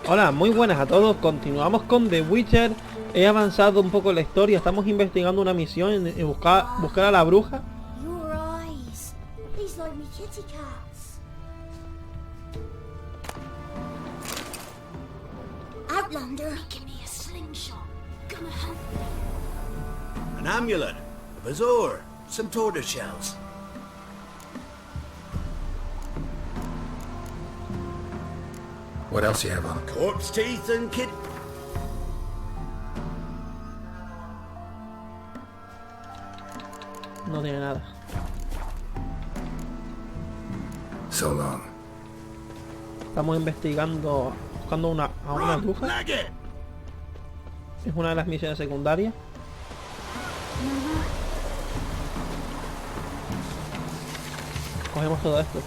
Hola, muy buenas a todos. Continuamos con The Witcher. He avanzado un poco en la historia. Estamos investigando una misión en buscar a la bruja. Your eyes. These like me kitty cats. Outlander. Give me a slingshot. Gonna hunt me. An amulet, a bazoar, some tortoise shells. What else you have on? Corpse teeth and kid... No tiene nada. So long. Estamos investigando, buscando a una bruja. Legget! Es una de las misiones secundarias. Cogemos todo esto.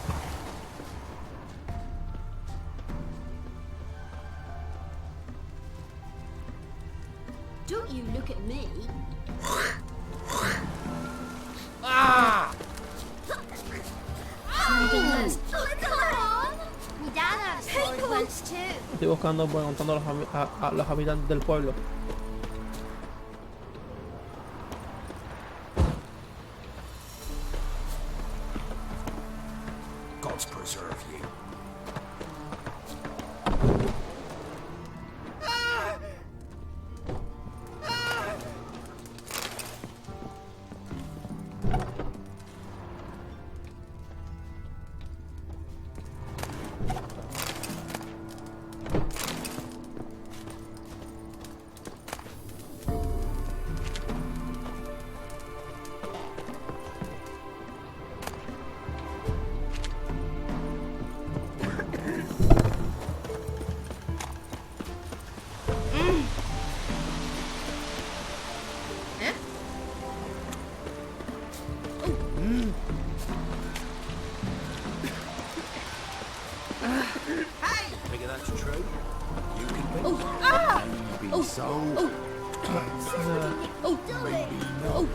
Don't you look at me. My dad had a sword once too. Estoy buscando, preguntando a los habitantes del pueblo. God's preserve you. Figure that's true. You can be. Maybe so. Maybe no.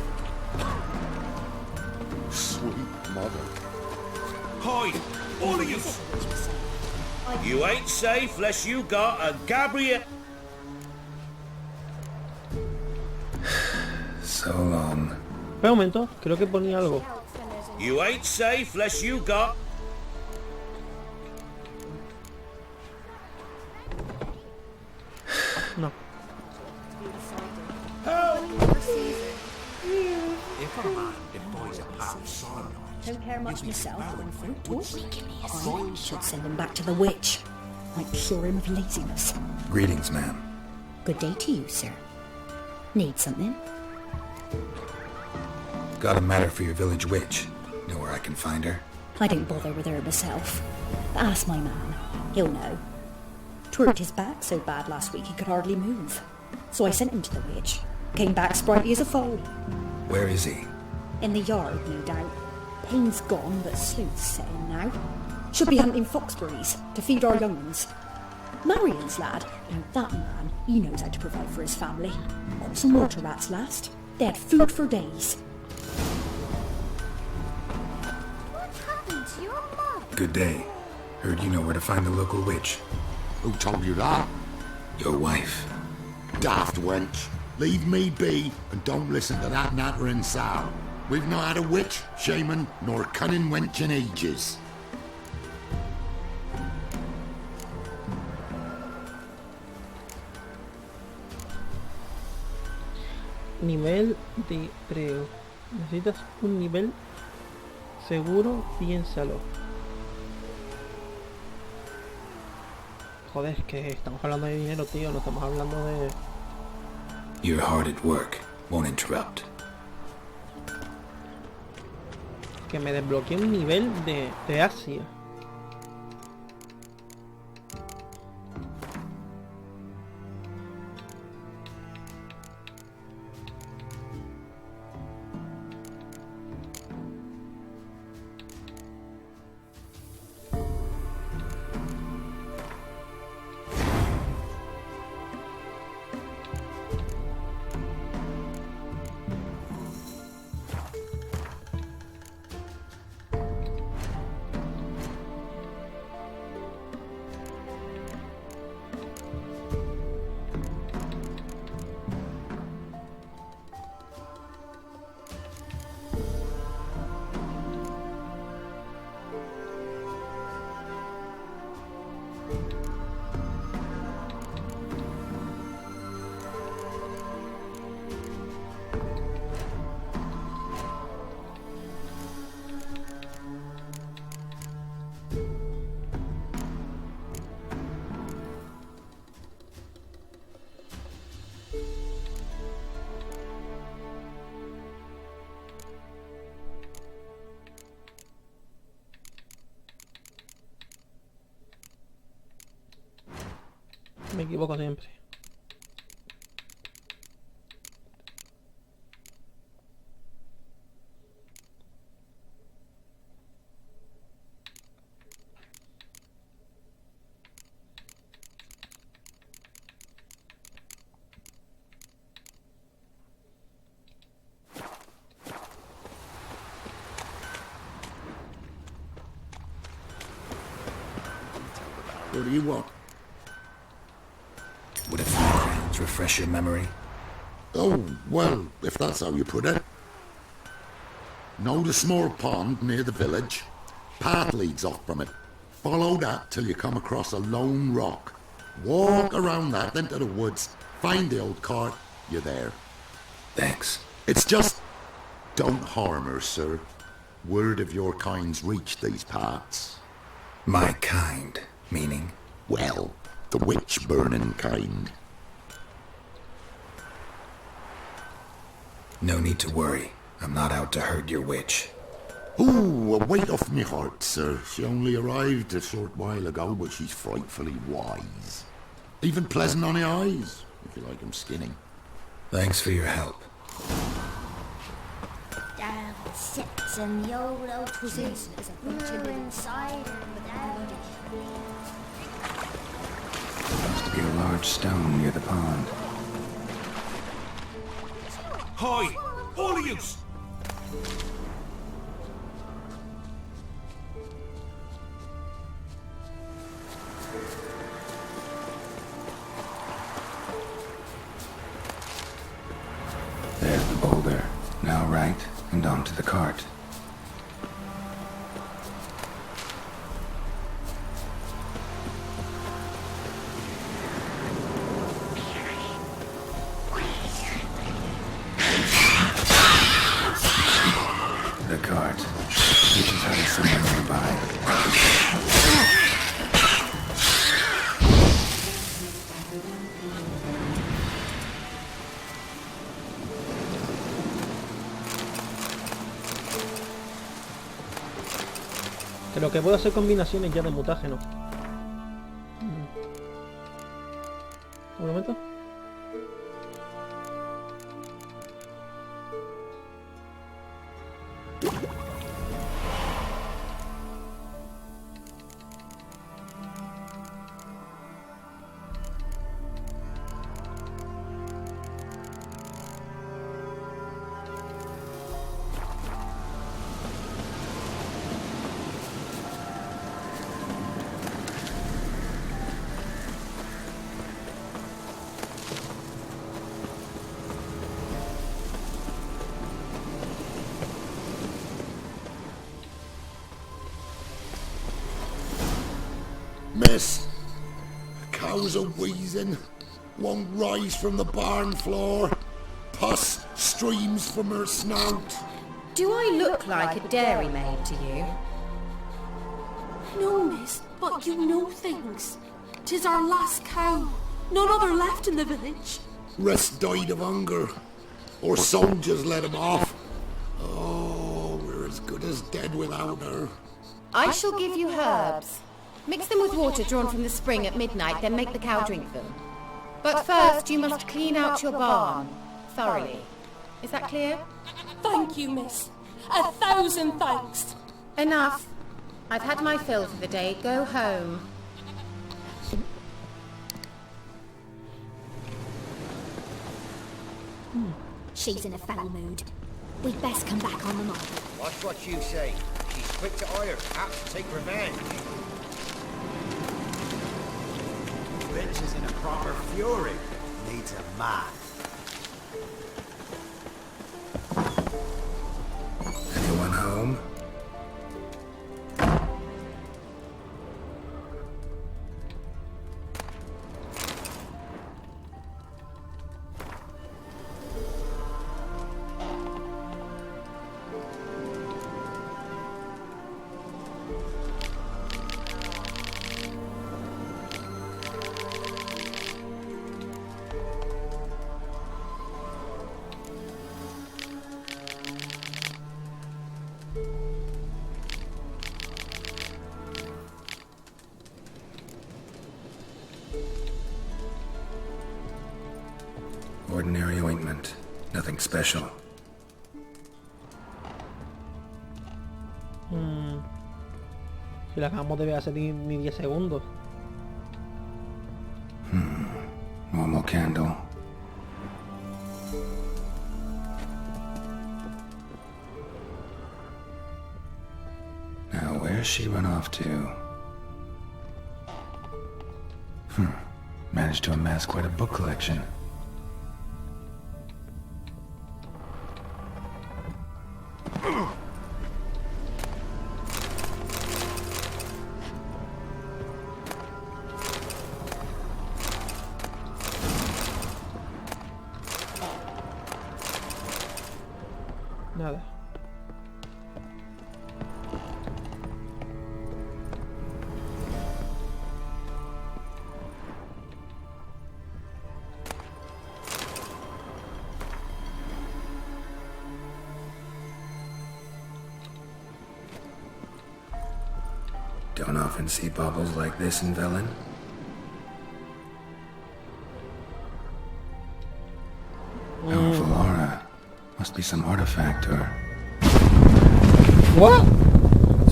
Sweet mother. Hide, all of you. You ain't safe unless you got a Gabriel. So long. Espera un momento, creo que ponía algo. You ain't safe unless you got. No. If a man employs a pound cyanide, Don't care much myself, but when folk talk, I should send him back to the witch. Might cure him of laziness. Greetings, ma'am. Good day to you, sir. Need something? Got a matter for your village witch. Know where I can find her? I don't bother with her myself. Ask my man. He'll know. Twerked his back so bad last week he could hardly move. So I sent him to the witch. Came back sprightly as a foal. Where is he? In the yard, no doubt. Pain's gone, but sleuth's setting now. Should be hunting foxberries to feed our young ones. Marion's lad, now that man, he knows how to provide for his family. Got some water rats last. They had food for days. What happened to your mum? Good day. Heard you know where to find the local witch. Who told you that? Your wife. Daft wench. Leave me be and don't listen to that nattering sow. We've not had a witch, shaman, nor cunning wench in ages. Nivel de creo. Necesitas un nivel seguro, piénsalo. Joder, es que estamos hablando de dinero, tío, no estamos hablando de... You're hard at work. Won't interrupt. Que me desbloquee un nivel de Asia. Me equivoco siempre. What do you want? Would a few crowns refresh your memory? Oh, well, if that's how you put it. Know the small pond near the village? Path leads off from it. Follow that till you come across a lone rock. Walk around that into the woods. Find the old cart. You're there. Thanks. It's just... Don't harm her, sir. Word of your kind's reached these parts. My kind, meaning? Well, the witch-burning kind. No need to worry. I'm not out to hurt your witch. Ooh, a weight off me heart, sir. She only arrived a short while ago, but she's frightfully wise. Even pleasant on the eyes, if you like 'em skinning. Thanks for your help. Down sits in the old oak tree. Inside without Must be a large stone near the pond. Hi! All of you! There's the boulder. Now right, and onto the cart. The cart. Which is headed somewhere nearby. Creo que puedo hacer combinaciones ya de mutágeno. Un momento. Miss, the cows are wheezing, won't rise from the barn floor. Pus streams from her snout. Do I look like a dairymaid to you? No, miss, but you know things. 'Tis our last cow. None other left in the village. Rest died of hunger, or soldiers let him off. Oh, we're as good as dead without her. I shall give you herbs. Mix them with water drawn from the spring at midnight, then make the cow drink them. But first you must clean out your barn thoroughly. Is that clear? Thank you, miss. 1,000 thanks. Enough. I've had my fill for the day. Go home. She's in a foul mood. We'd best come back on the mob. Watch what you say. She's quick to ire, apt to take revenge. Bitch is in a proper fury. Needs a man. Anyone home? Ordinary ointment. Nothing special. Si la acabamos de ver hace ni 10 segundos. Normal candle. Now, where's she run off to? Managed to amass quite a book collection. Nada. Don't often see baubles like this in Velen. Powerful aura. Must be some artifact or... What?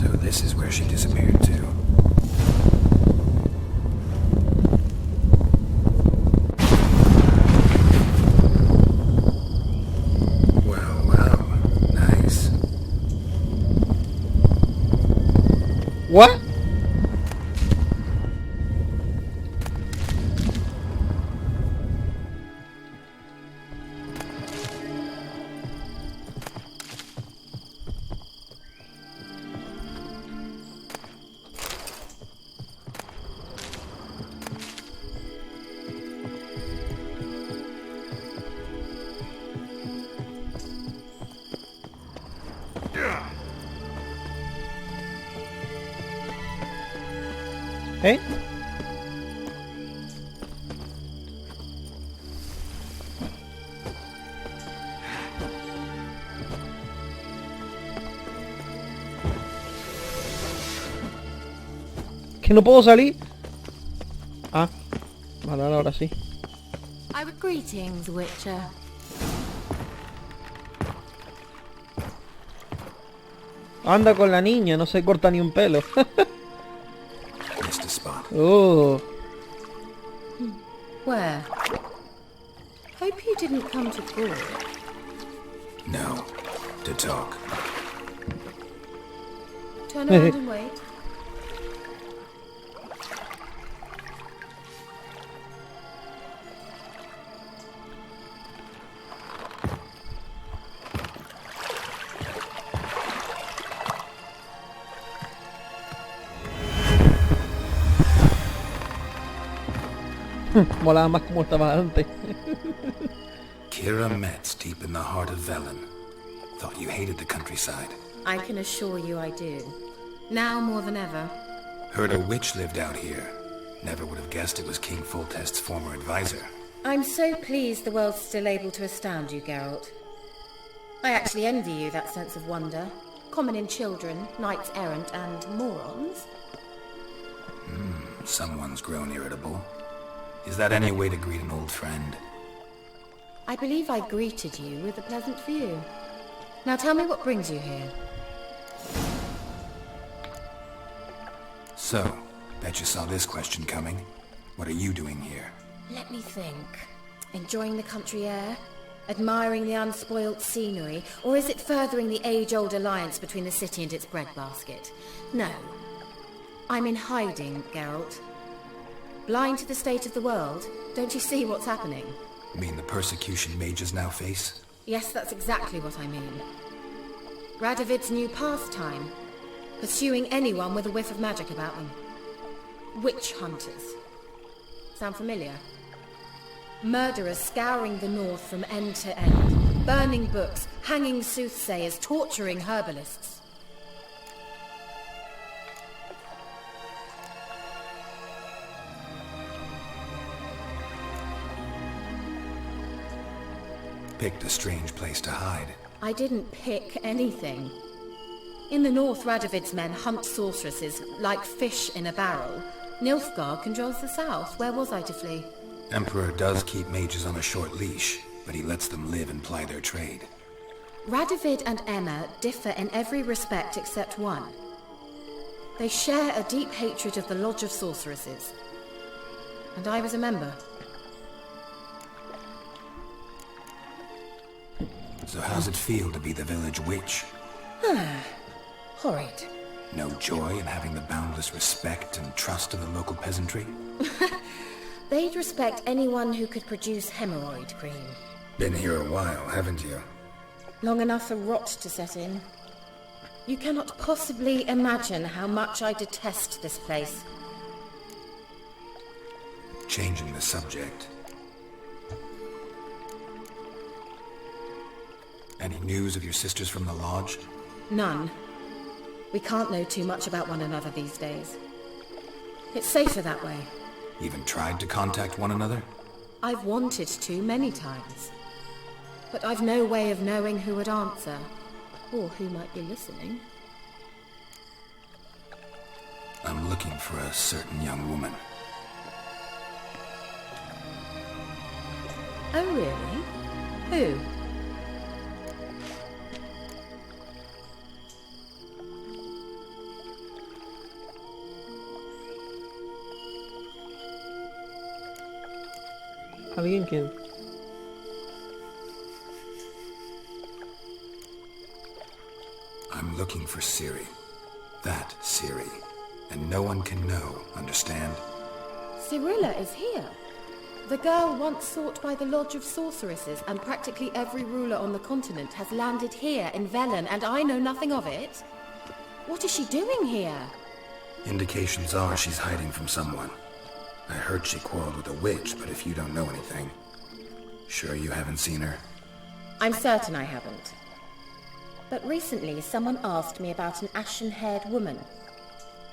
So this is where she disappeared to. Well, nice. What? ¿Eh? ¿Que no puedo salir? Ah, vale, ahora sí. Greetings, Witcher. Anda con la niña, no se corta ni un pelo. Missed a spot. Oh. Where? Hope you didn't come to court. No, to talk. Turn around and wait. Molaba más como estaba antes. Kira Metz, deep in the heart of Velen. Thought you hated the countryside. I can assure you I do. Now more than ever. Heard a witch lived out here. Never would have guessed it was King Foltest's former advisor. I'm so pleased the world's still able to astound you, Geralt. I actually envy you that sense of wonder. Common in children, knights errant, and morons. Someone's grown irritable. Is that any way to greet an old friend? I believe I greeted you with a pleasant view. Now tell me what brings you here. So, bet you saw this question coming. What are you doing here? Let me think. Enjoying the country air? Admiring the unspoilt scenery? Or is it furthering the age-old alliance between the city and its breadbasket? No. I'm in hiding, Geralt. Blind to the state of the world? Don't you see what's happening? Mean the persecution mages now face? Yes, that's exactly what I mean. Radovid's new pastime. Pursuing anyone with a whiff of magic about them. Witch hunters. Sound familiar? Murderers scouring the north from end to end. Burning books, hanging soothsayers, torturing herbalists. Picked a strange place to hide. I didn't pick anything. In the north, Radovid's men hunt sorceresses like fish in a barrel. Nilfgaard controls the south. Where was I to flee? Emperor does keep mages on a short leash. but he lets them live and ply their trade. Radovid and Emma differ in every respect except one. They share a deep hatred of the Lodge of Sorceresses. And I was a member. So how's it feel to be the village witch? Horrid. No joy in having the boundless respect and trust of the local peasantry? They'd respect anyone who could produce hemorrhoid cream. Been here a while, haven't you? Long enough for rot to set in. You cannot possibly imagine how much I detest this place. Changing the subject. Any news of your sisters from the lodge? None. We can't know too much about one another these days. It's safer that way. Even tried to contact one another? I've wanted to many times. But I've no way of knowing who would answer, or who might be listening. I'm looking for a certain young woman. Oh, really? Who? ¿Alguien quién? I'm looking for Ciri. That Ciri. And no one can know, understand? Cirilla is here. The girl once sought by the Lodge of Sorceresses, and practically every ruler on the continent has landed here in Velen, and I know nothing of it. What is she doing here? Indications are she's hiding from someone. I heard she quarreled with a witch, but if you don't know anything... Sure you haven't seen her? I'm certain I haven't. But recently someone asked me about an ashen-haired woman.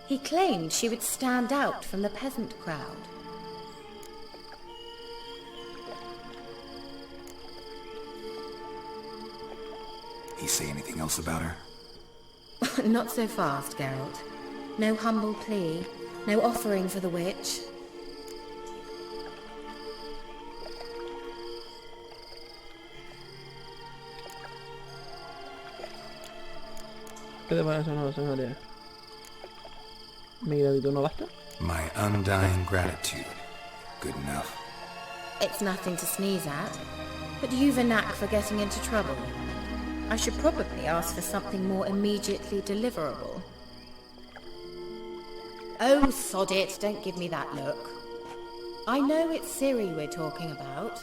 He claimed she would stand out from the peasant crowd. He say anything else about her? Not so fast, Geralt. No humble plea, no offering for the witch. ¿Qué te parece una escenaria? ¿Mi gratitud no basta? My undying gratitude. Good enough. It's nothing to sneeze at, but you've a knack for getting into trouble. I should probably ask for something more immediately deliverable. Oh, sod it, don't give me that look. I know it's Ciri we're talking about.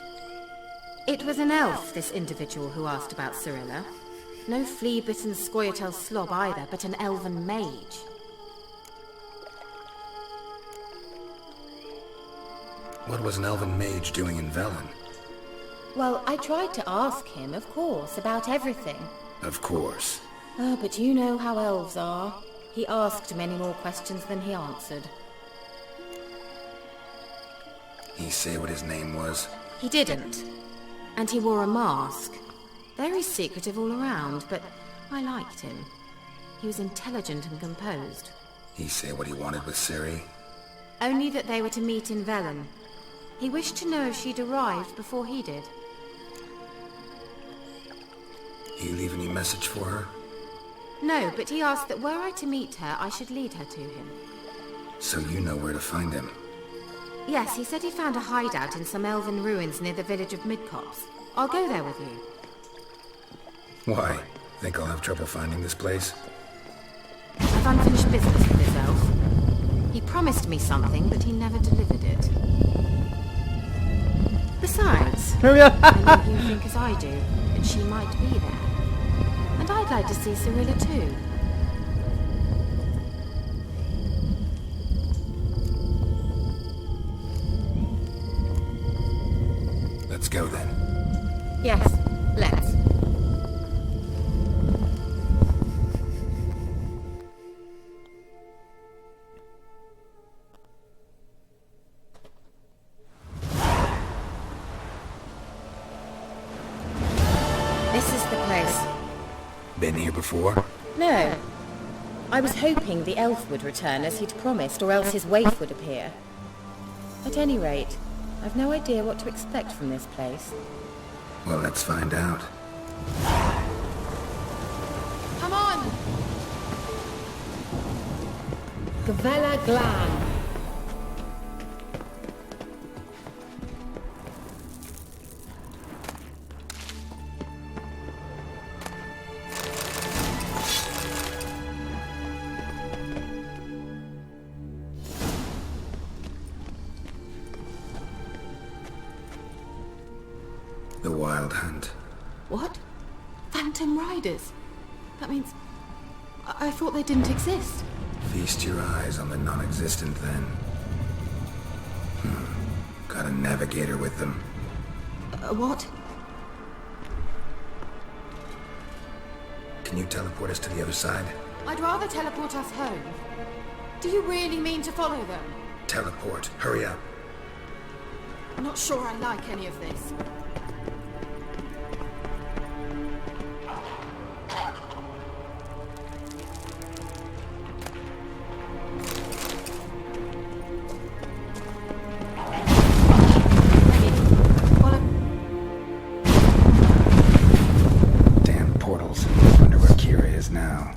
It was an elf, this individual who asked about Cirilla. No flea-bitten Scoia'tael slob either, but an elven mage. What was an elven mage doing in Velen? Well, I tried to ask him, of course, about everything. Of course. Oh, but you know how elves are. He asked many more questions than he answered. He say what his name was? He didn't. And he wore a mask. Very secretive all around, but I liked him. He was intelligent and composed. He say what he wanted with Ciri? Only that they were to meet in Velen. He wished to know if she'd arrived before he did. He leave any message for her? No, but he asked that were I to meet her, I should lead her to him. So you know where to find him? Yes, he said he found a hideout in some elven ruins near the village of Midcopse. I'll go there with you. Why? Think I'll have trouble finding this place? I've unfinished business with this elf. He promised me something, but he never delivered it. Besides, I know you think as I do, that she might be there. And I'd like to see Cirilla too. Let's go then. Yes, let's. This is the place. Been here before? No. I was hoping the elf would return as he'd promised, or else his waif would appear. At any rate, I've no idea what to expect from this place. Well, let's find out. Come on! Gavella Glan. The Wild Hunt. What? Phantom Riders? That means... I thought they didn't exist. Feast your eyes on the non-existent, then. Got a navigator with them. What? Can you teleport us to the other side? I'd rather teleport us home. Do you really mean to follow them? Teleport. Hurry up. I'm not sure I like any of this. Damn portals. Wonder where Kira is now.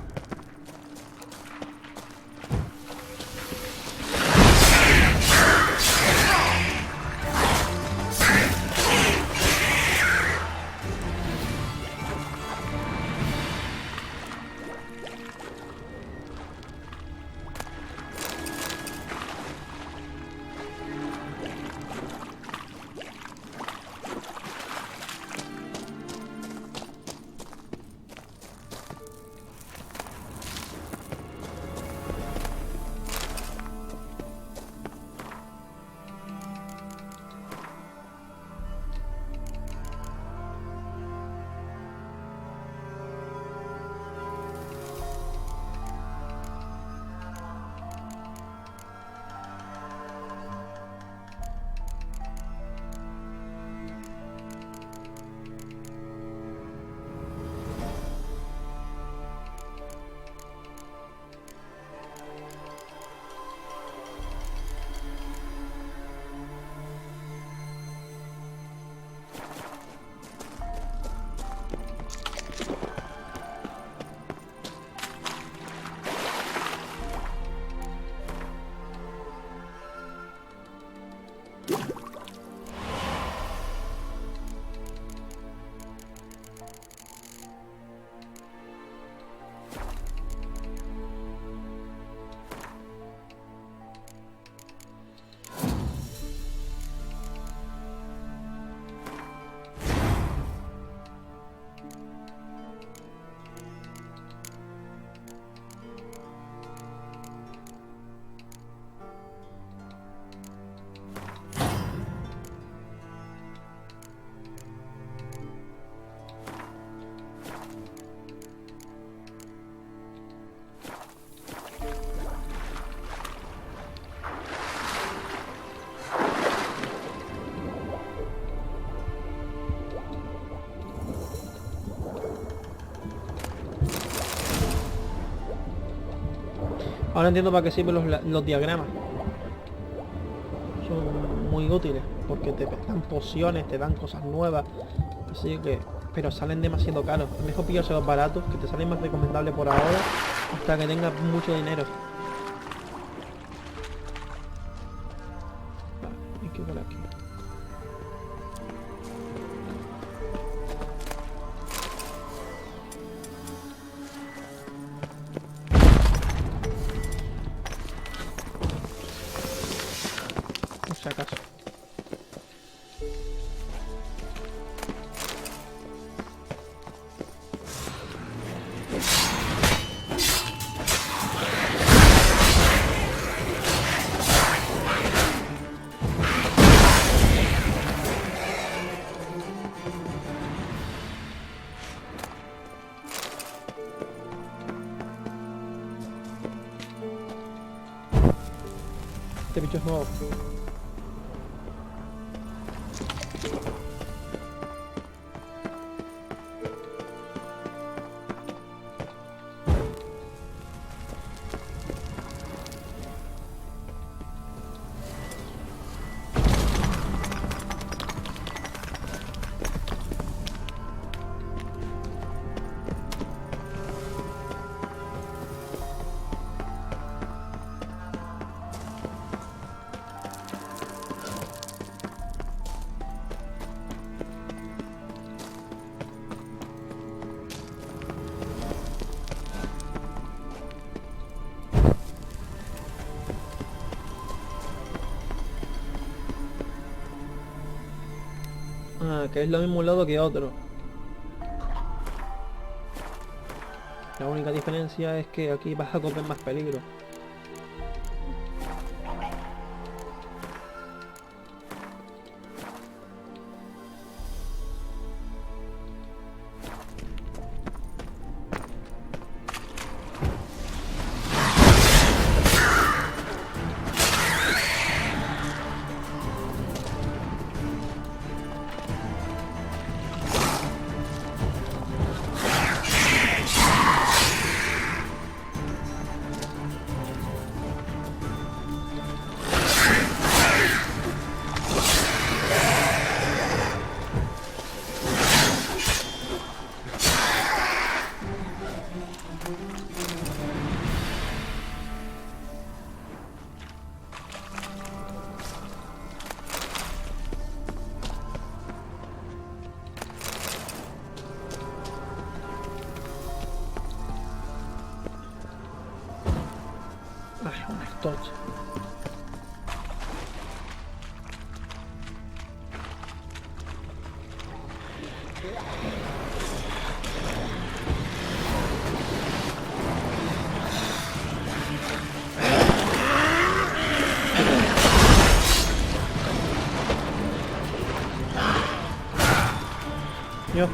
Ahora entiendo para qué sirven los diagramas. Son muy útiles porque te dan pociones, te dan cosas nuevas. Así que... pero salen demasiado caros. Es mejor pillarse los baratos, que te salen más recomendables por ahora, hasta que tengas mucho dinero. Vale, hay que ir por aquí. Por si acaso. Este bicho es nuevo. Ah, que es lo mismo un lado que otro. La única diferencia es que aquí vas a correr más peligro. Ay, una estocha. Yo.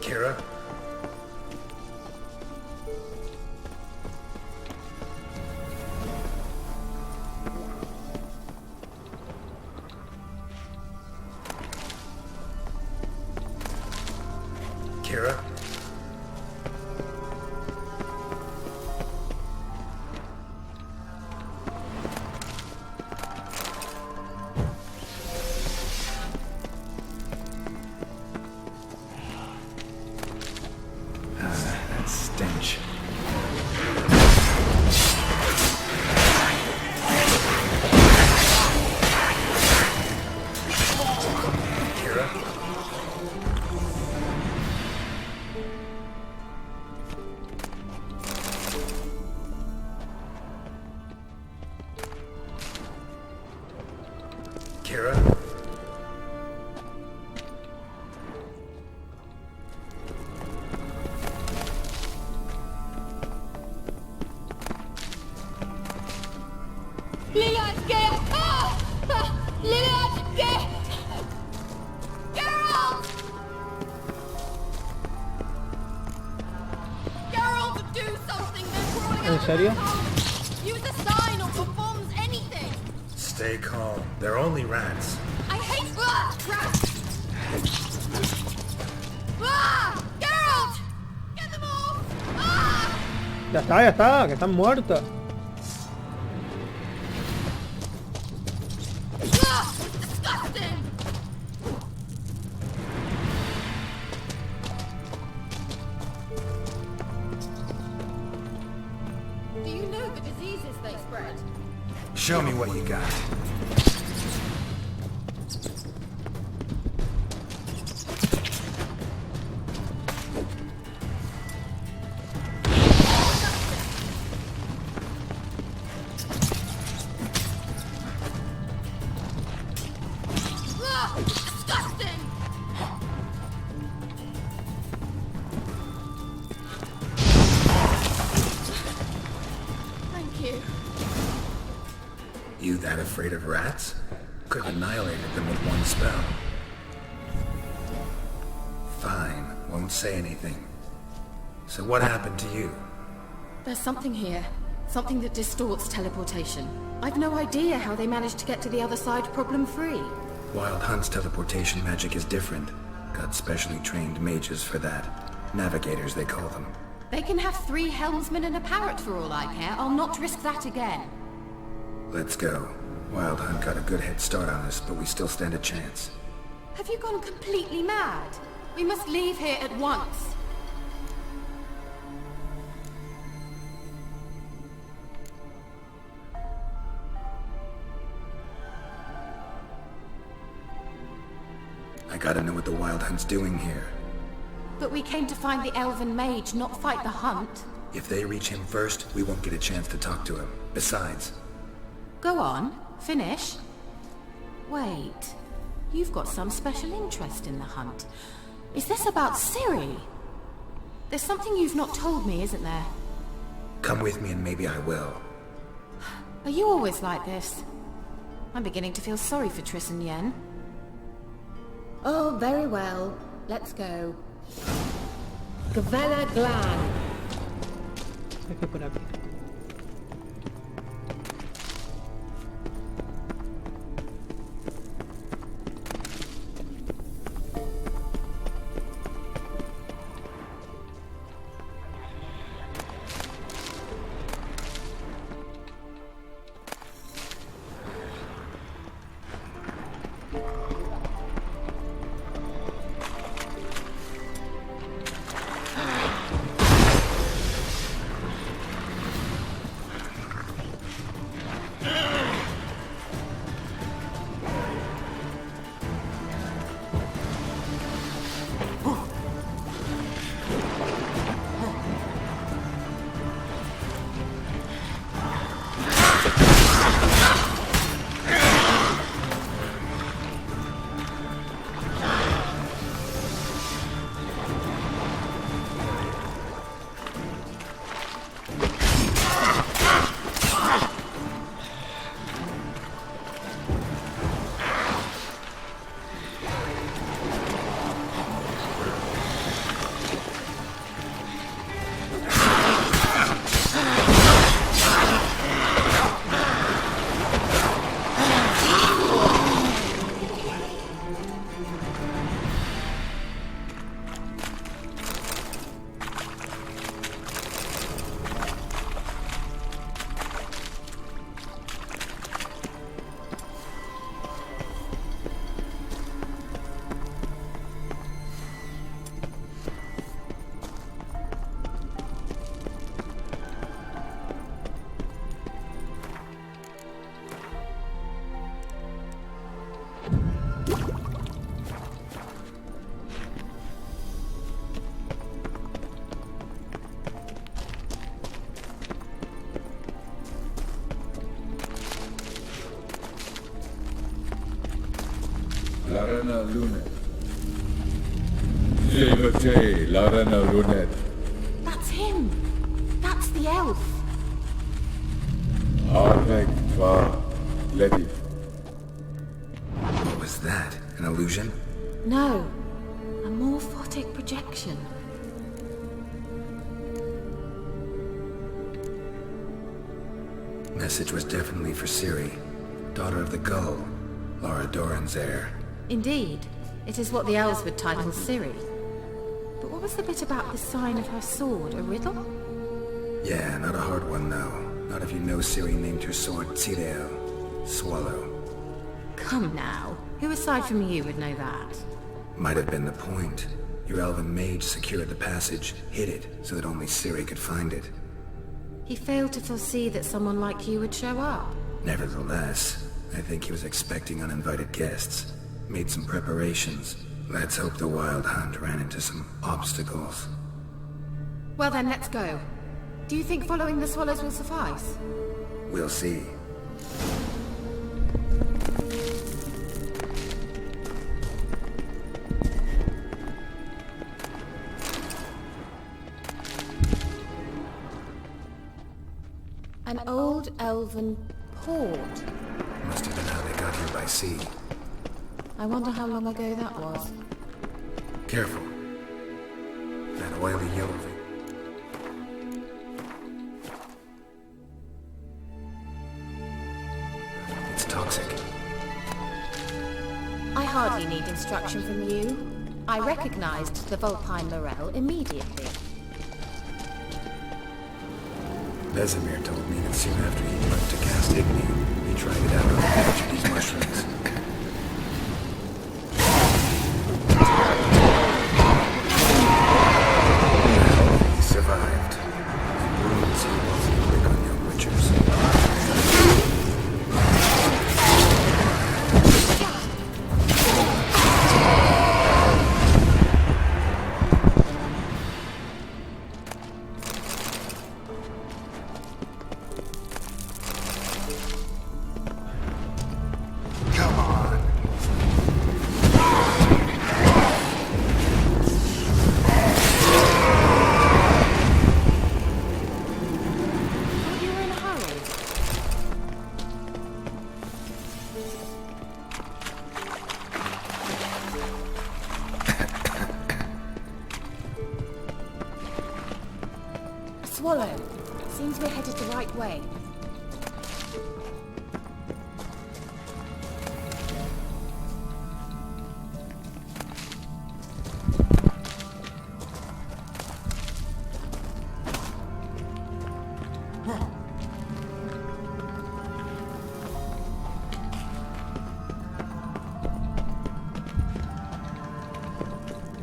Kira? Kira? That stench. Kira? Kira? Lilith, get! Lilith, get! Geralt! Geralt, do something! They're crawling ¿En out serio? of the house. Use a sign or some bombs, anything! Stay calm. They're only rats. I hate rats! Geralt! Get them off! Ya está, que están muertas. It's disgusting! Do you know the diseases they spread? Show me what you got. Disgusting! Thank you. You that afraid of rats? Could have annihilated them with one spell. Fine, won't say anything. So what happened to you? There's something here. Something that distorts teleportation. I've no idea how they managed to get to the other side problem-free. Wild Hunt's teleportation magic is different. Got specially trained mages for that. Navigators, they call them. They can have 3 helmsmen and a parrot for all I care. I'll not risk that again. Let's go. Wild Hunt got a good head start on us, but we still stand a chance. Have you gone completely mad? We must leave here at once. I gotta know what the Wild Hunt's doing here. But we came to find the elven mage, not fight the hunt. If they reach him first, we won't get a chance to talk to him. Besides... Go on. Finish. Wait. You've got some special interest in the hunt. Is this about Ciri? There's something you've not told me, isn't there? Come with me and maybe I will. Are you always like this? I'm beginning to feel sorry for Triss and Yen. Oh, very well. Let's go. Gavella Glan. Hay que por aquí. Larana Lunet. Jevate, Larana Lunet. That's him. That's the elf. Arnek Va Leti. What was that? An illusion? No. A morphotic projection. Message was definitely for Ciri, daughter of the Gull, Lara Doran's heir. Indeed. It is what the elves would title Ciri. But what was the bit about the sign of her sword? A riddle? Yeah, not a hard one though. Not if you know Ciri named her sword Tireo, swallow. Come now. Who aside from you would know that? Might have been the point. Your elven mage secured the passage, hid it, so that only Ciri could find it. He failed to foresee that someone like you would show up. Nevertheless, I think he was expecting uninvited guests. Made some preparations. Let's hope the Wild Hunt ran into some obstacles. Well then, let's go. Do you think following the swallows will suffice? We'll see. An old elven port. Must have been how they got here by sea. I wonder how long ago that was. Careful. That oily yellow thing. It's toxic. I hardly need instruction from you. I recognized the Vulpine morel immediately. Vesemir told me that soon after he learned to cast Igni, he tried it out on a patch of these mushrooms. Well, he survived. And wounds he wasn't quick on young witchers. Swallow. Seems we're headed the right way.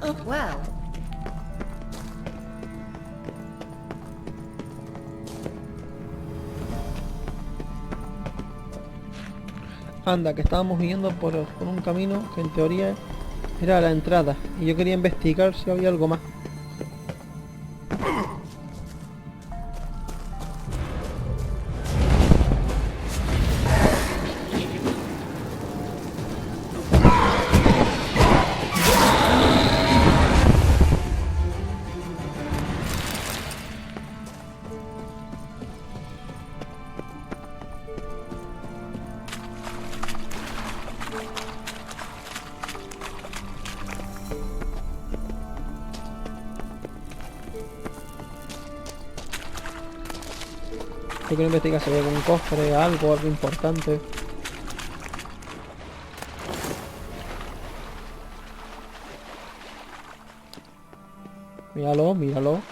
Oh, well. Anda, que estábamos yendo por un camino que en teoría era la entrada. Y yo quería investigar si había algo más. Yo quiero investigar si hay algún cofre, algo importante. Míralo, míralo.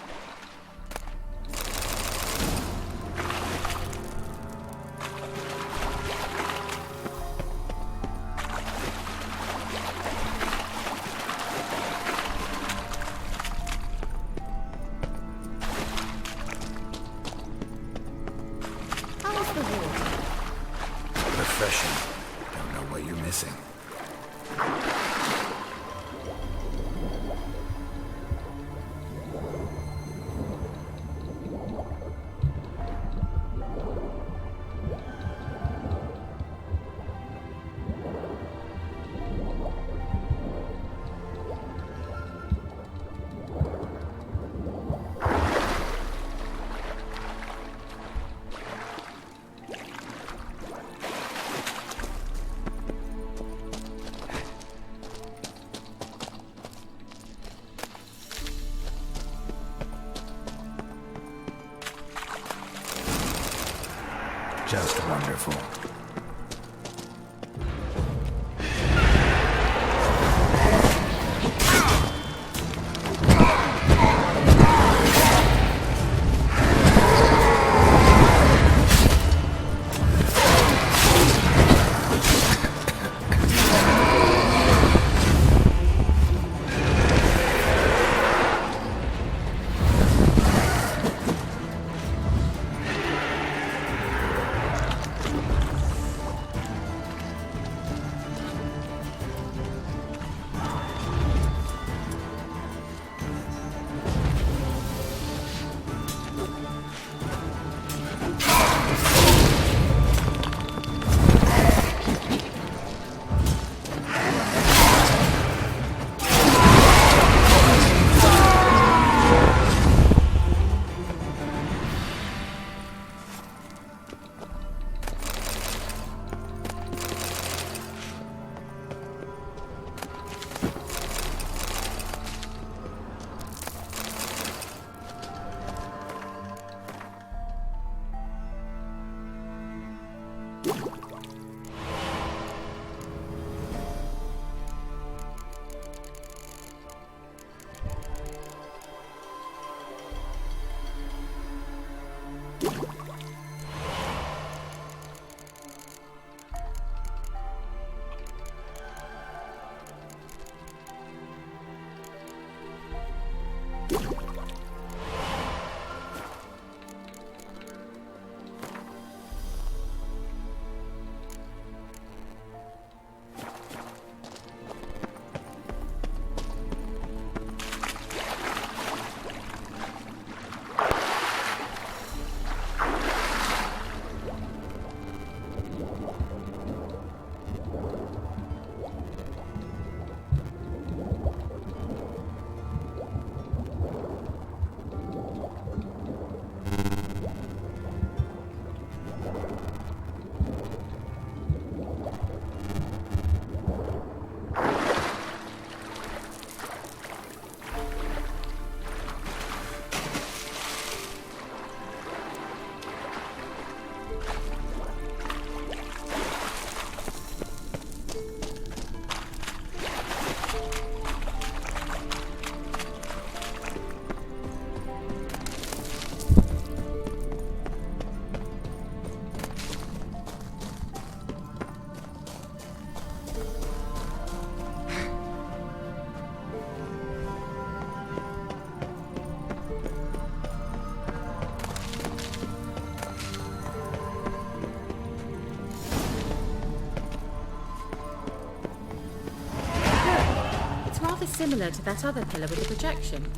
Refreshing. Don't know what you're missing. Just wonderful. Similar to that other pillar with the projection.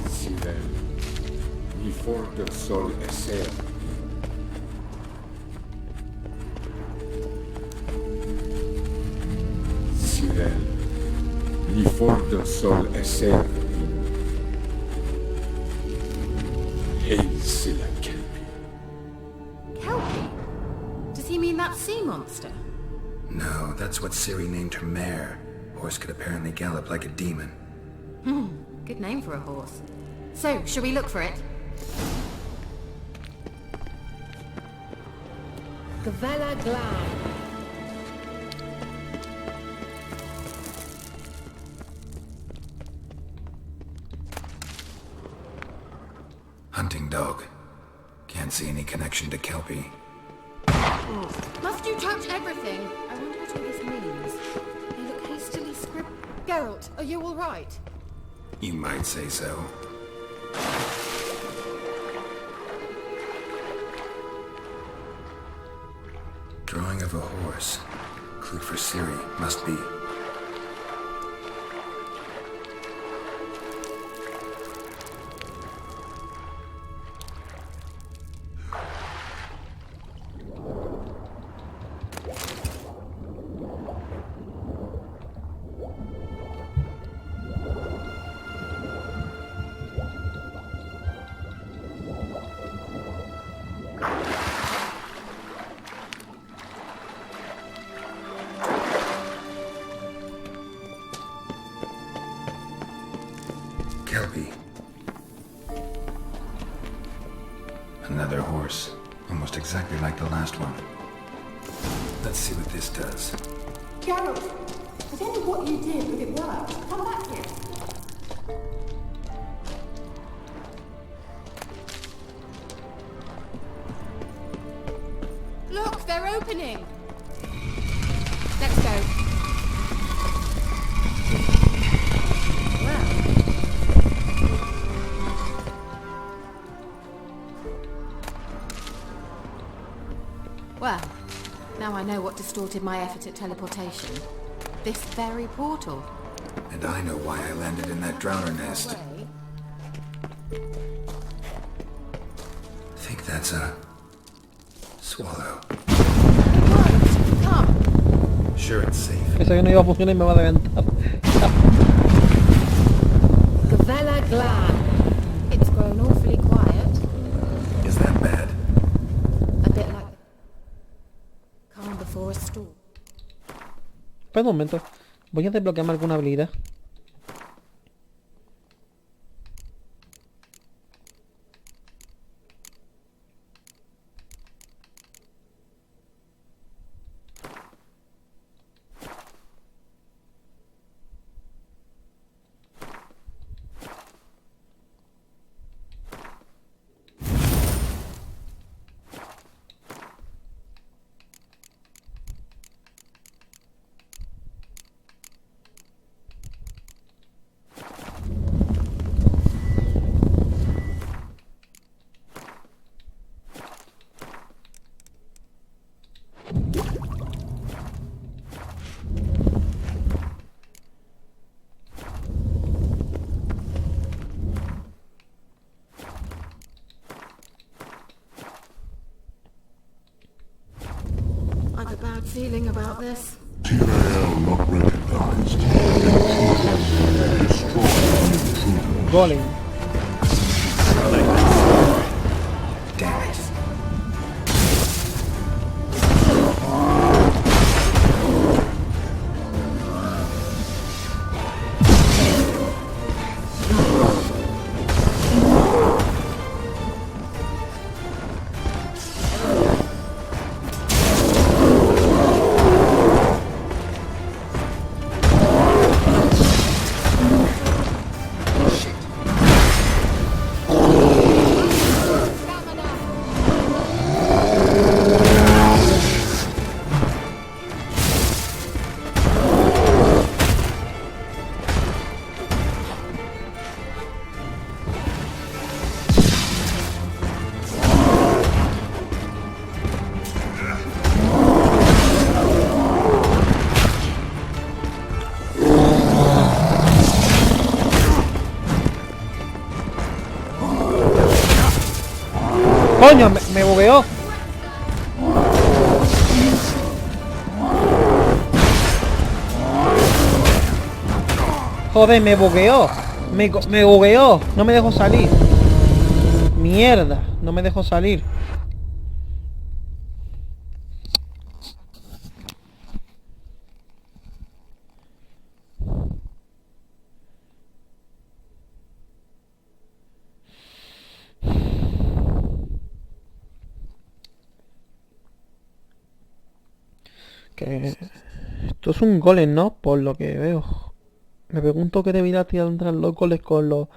Ciri, mi forte sol esser. Ciri, mi forte sol esser. Hail Silla Kelpie. Kelpie? Does he mean that sea monster? No, that's what Ciri named her mare. Horse could apparently gallop like a demon. Good name for a horse. So, shall we look for it? Gavella Glan. Hunting dog. Can't see any connection to Kelpie. Must you touch everything? I wonder what all this means. They look hastily scribbled. Geralt, are you all right? You might say so. Drawing of a horse. Clue for Ciri. Must be. Kelpie. Another horse. Almost exactly like the last one. Let's see what this does. Geralt, I don't know what you did, but it worked. Come back here. Look, they're opening! Let's go. Well, now I know what distorted my effort at teleportation. This very portal. And I know why I landed in that drowner nest. Think that's a swallow. Come. Sure it's safe. Pensé que no iba a funcionar y me va a reventar. Gavella Glan. It's grown awfully quiet. Is that bad? A bit like calm before a storm. Espera un momento. Voy a desbloquearme alguna habilidad. feeling about this. Tyrael not recognized. Destroy the intruder. Golem. Damn it. ¡Coño! Me bugueó. Joder, me bugueó. Me bugueó. No me dejó salir. Mierda. No me dejó salir. Que esto es un golem, ¿no? Por lo que veo. Me pregunto qué debería tirar los goles con los...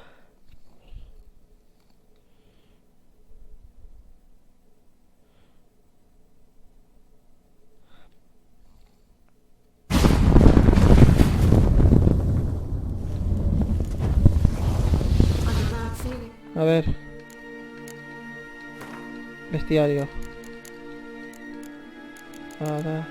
A ver. Bestiario. Ahora.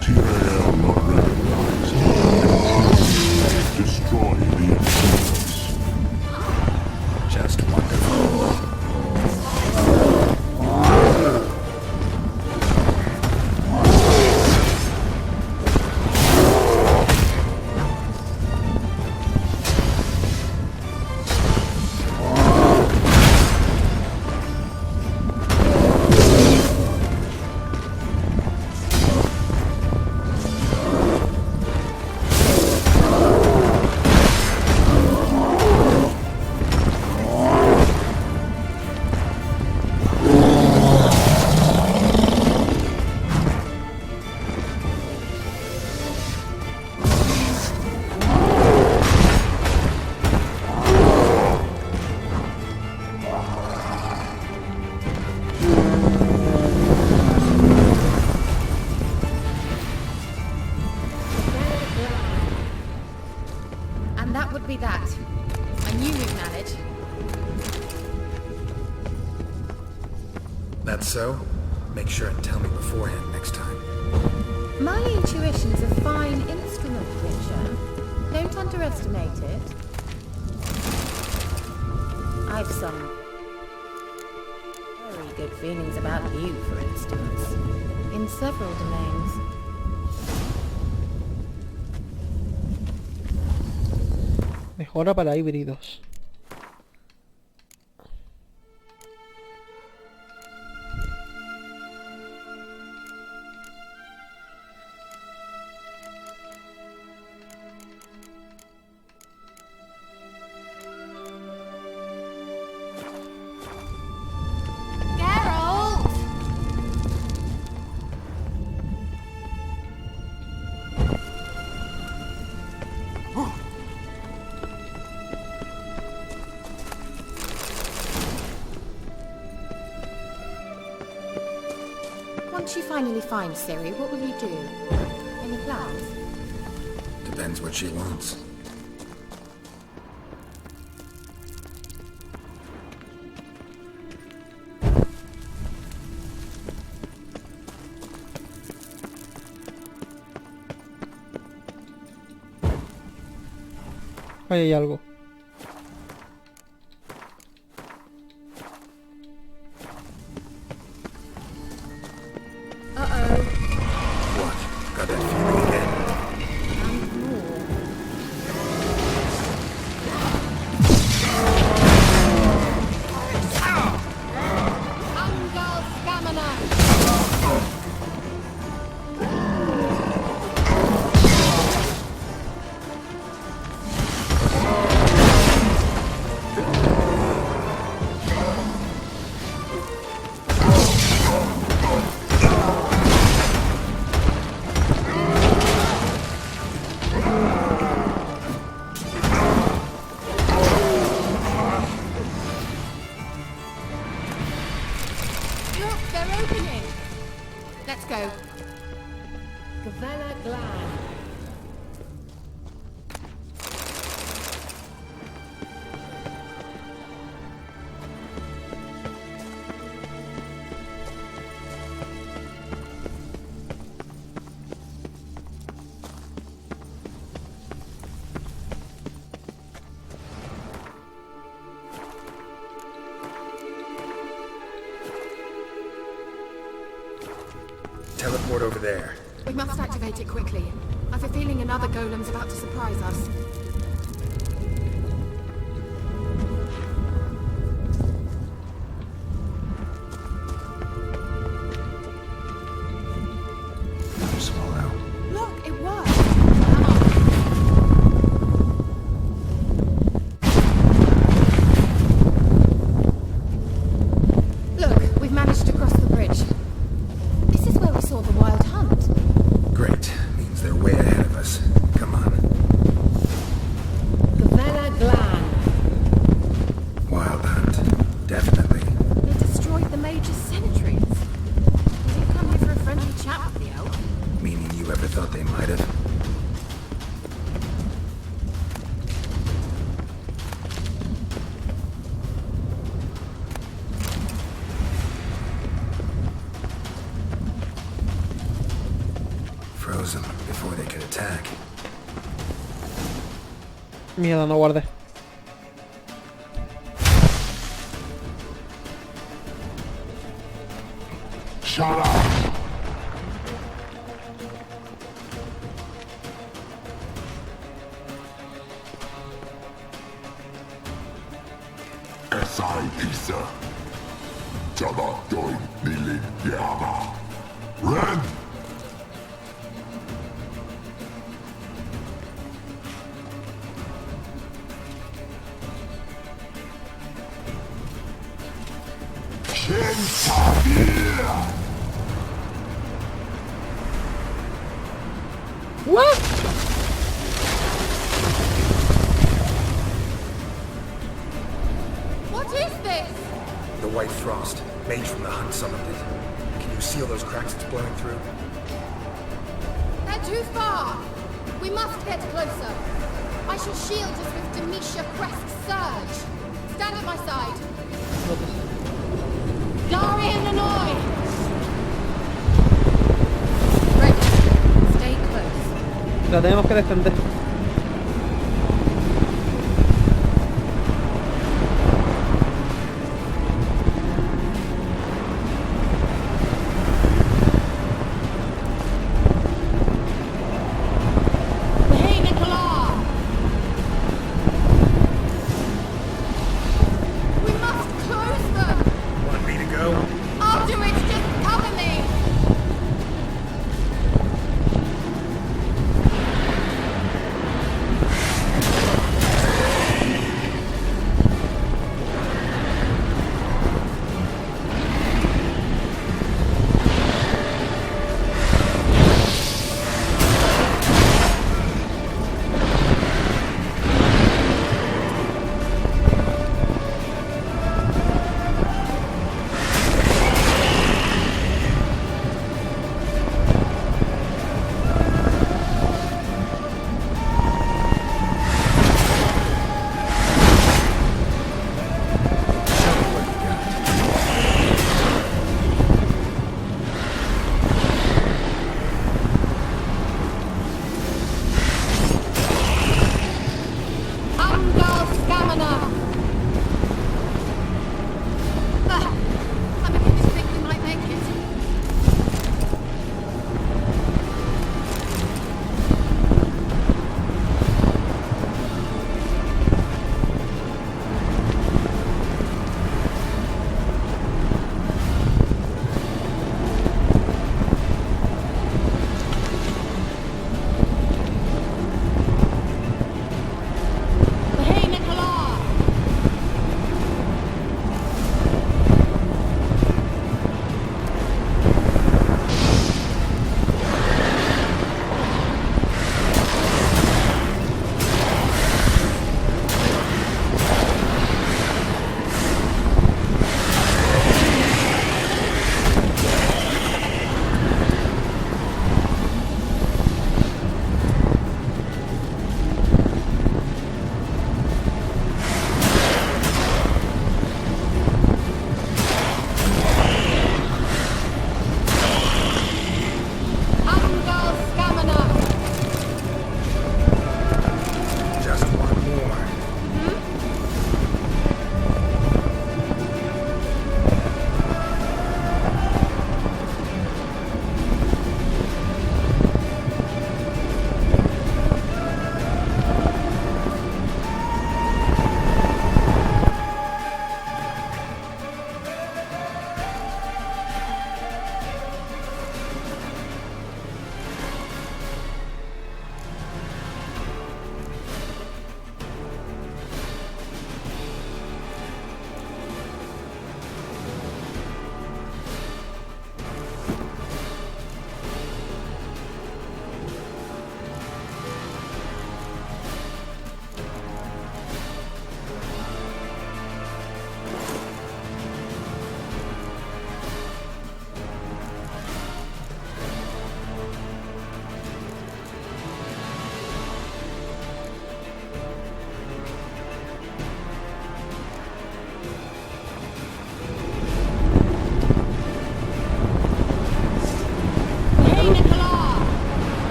Tyrael not recognized. Destroy the intruders. Just wonderful. Be that. I knew you'd manage. That's so? Make sure and tell me beforehand next time. My intuition's a fine instrument, Witcher. Don't underestimate it. I've some very good feelings about you, for instance, in several domains. Mejora para híbridos. Once you finally find Ciri, what will you do? Any plans? Depends what she wants. Ahí hay algo. What? Got that feeling again? Let's go. Gavella Glan. Teleport over there. We must activate it quickly. I've a feeling another golem's about to surprise us. Another swallow. Look, it worked! Come on. Look, we've managed to cross the bridge. This is where we saw the wild hunt. Great. Means they're way ahead of us. Come on. Gavella Glan. Wild hunt. Definitely. They destroyed the Major's cemeteries. Did you come here for a friendly chat with the elf? Meaning you ever thought they might have? Frozen before they could attack. Mierda, no guardé. Shut up! Esai Pisa. Jabatoin Nilin Yama. Ren! What? What is this? The white frost. Mage from the hunt summoned it. Can you see all those cracks it's blowing through? They're too far. We must get closer. I shall shield us with Demetia Crest's surge. Stand at my side. Darian Nanoy! Ready. Stay close. La tenemos que defender. Hey, Nicola! We must close them! Want me to go? I'll do it! Just cover me!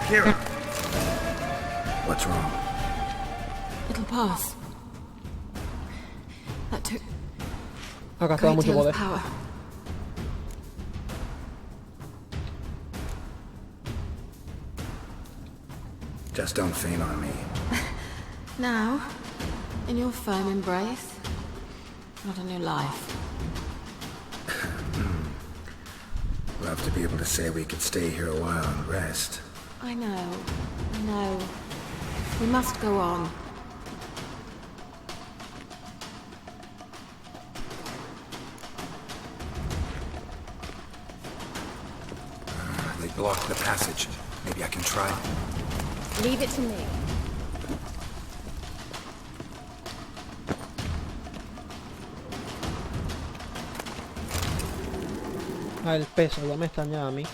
Kira! What's wrong? It'll pass. That took Ha a gastado great mucho deal poder. of power. Just don't faint on me. Now, in your firm embrace, not a new life. Love to be able to say we could stay here a while and rest. I know. We must go on. They blocked the passage. Maybe I can try. Leave it to me. Ah, el peso, ya me extrañaba a mí.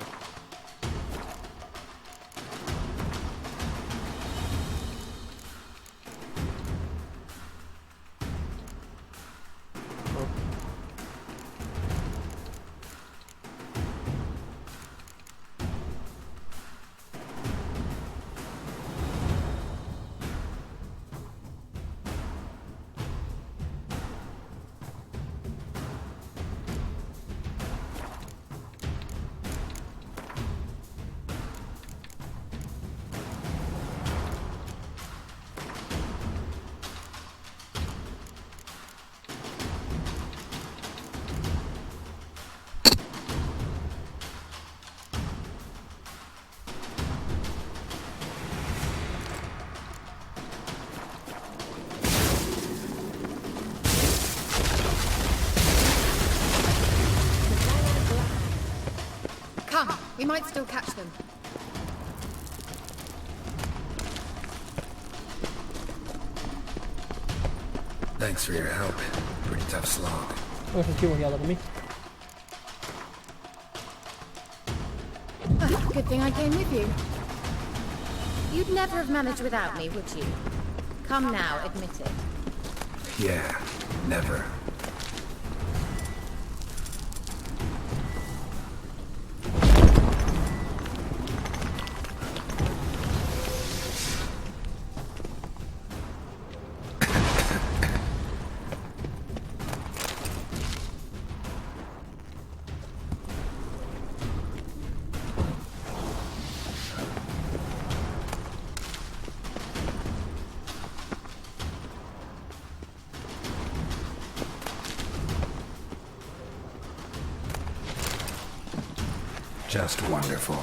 Come, we might still catch them. Thanks for your help. Pretty tough slog. Efectivo, ya dormí. Good thing I came with you. You'd never have managed without me, would you? Come now, admit it. Yeah, never. Just wonderful.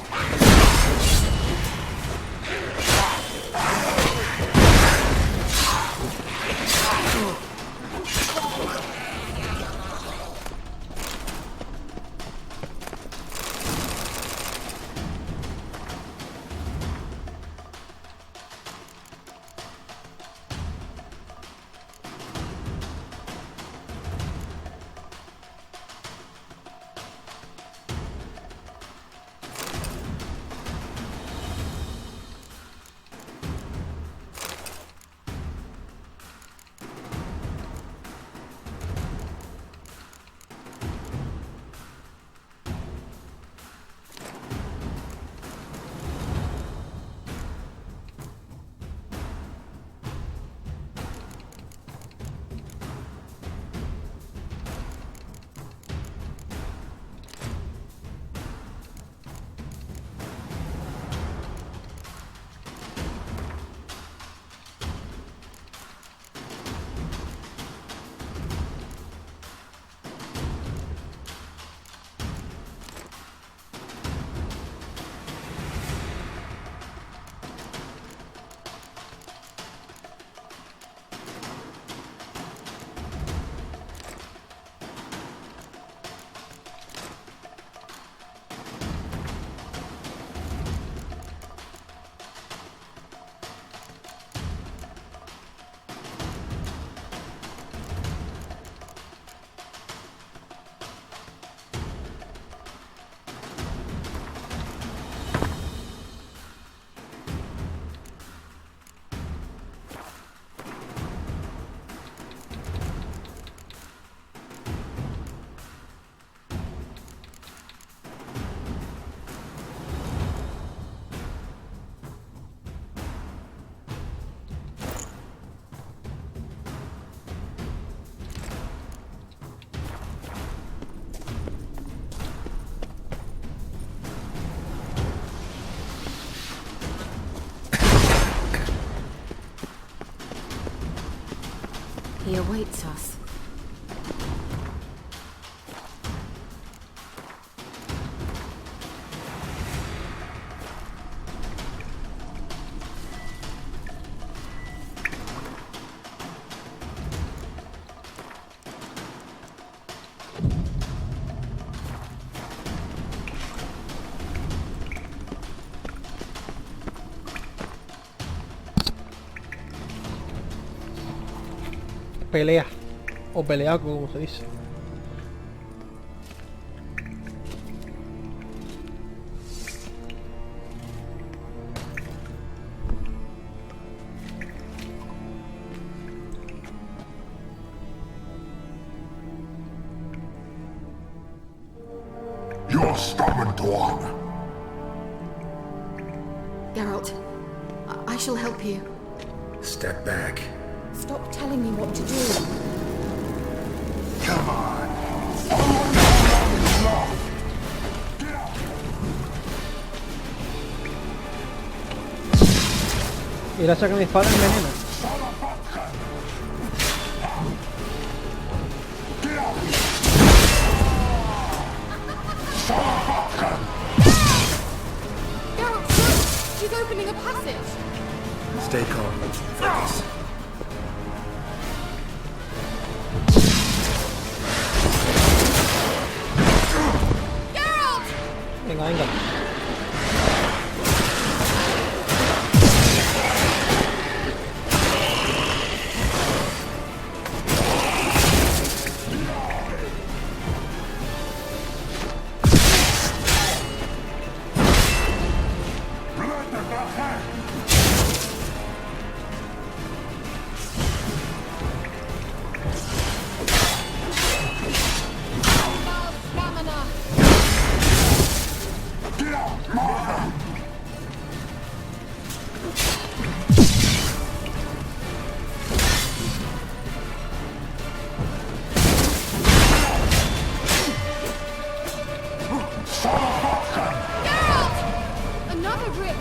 He awaits us. Pelea. O peleaco, como se dice. You're stubborn to honor. Geralt, I shall help you. Step back. Stop telling me what to do. Come on. Y la saca mi espada en veneno. Geralt, look! She's opening a passage! Stay calm. Focus. Venga, venga. Another grip!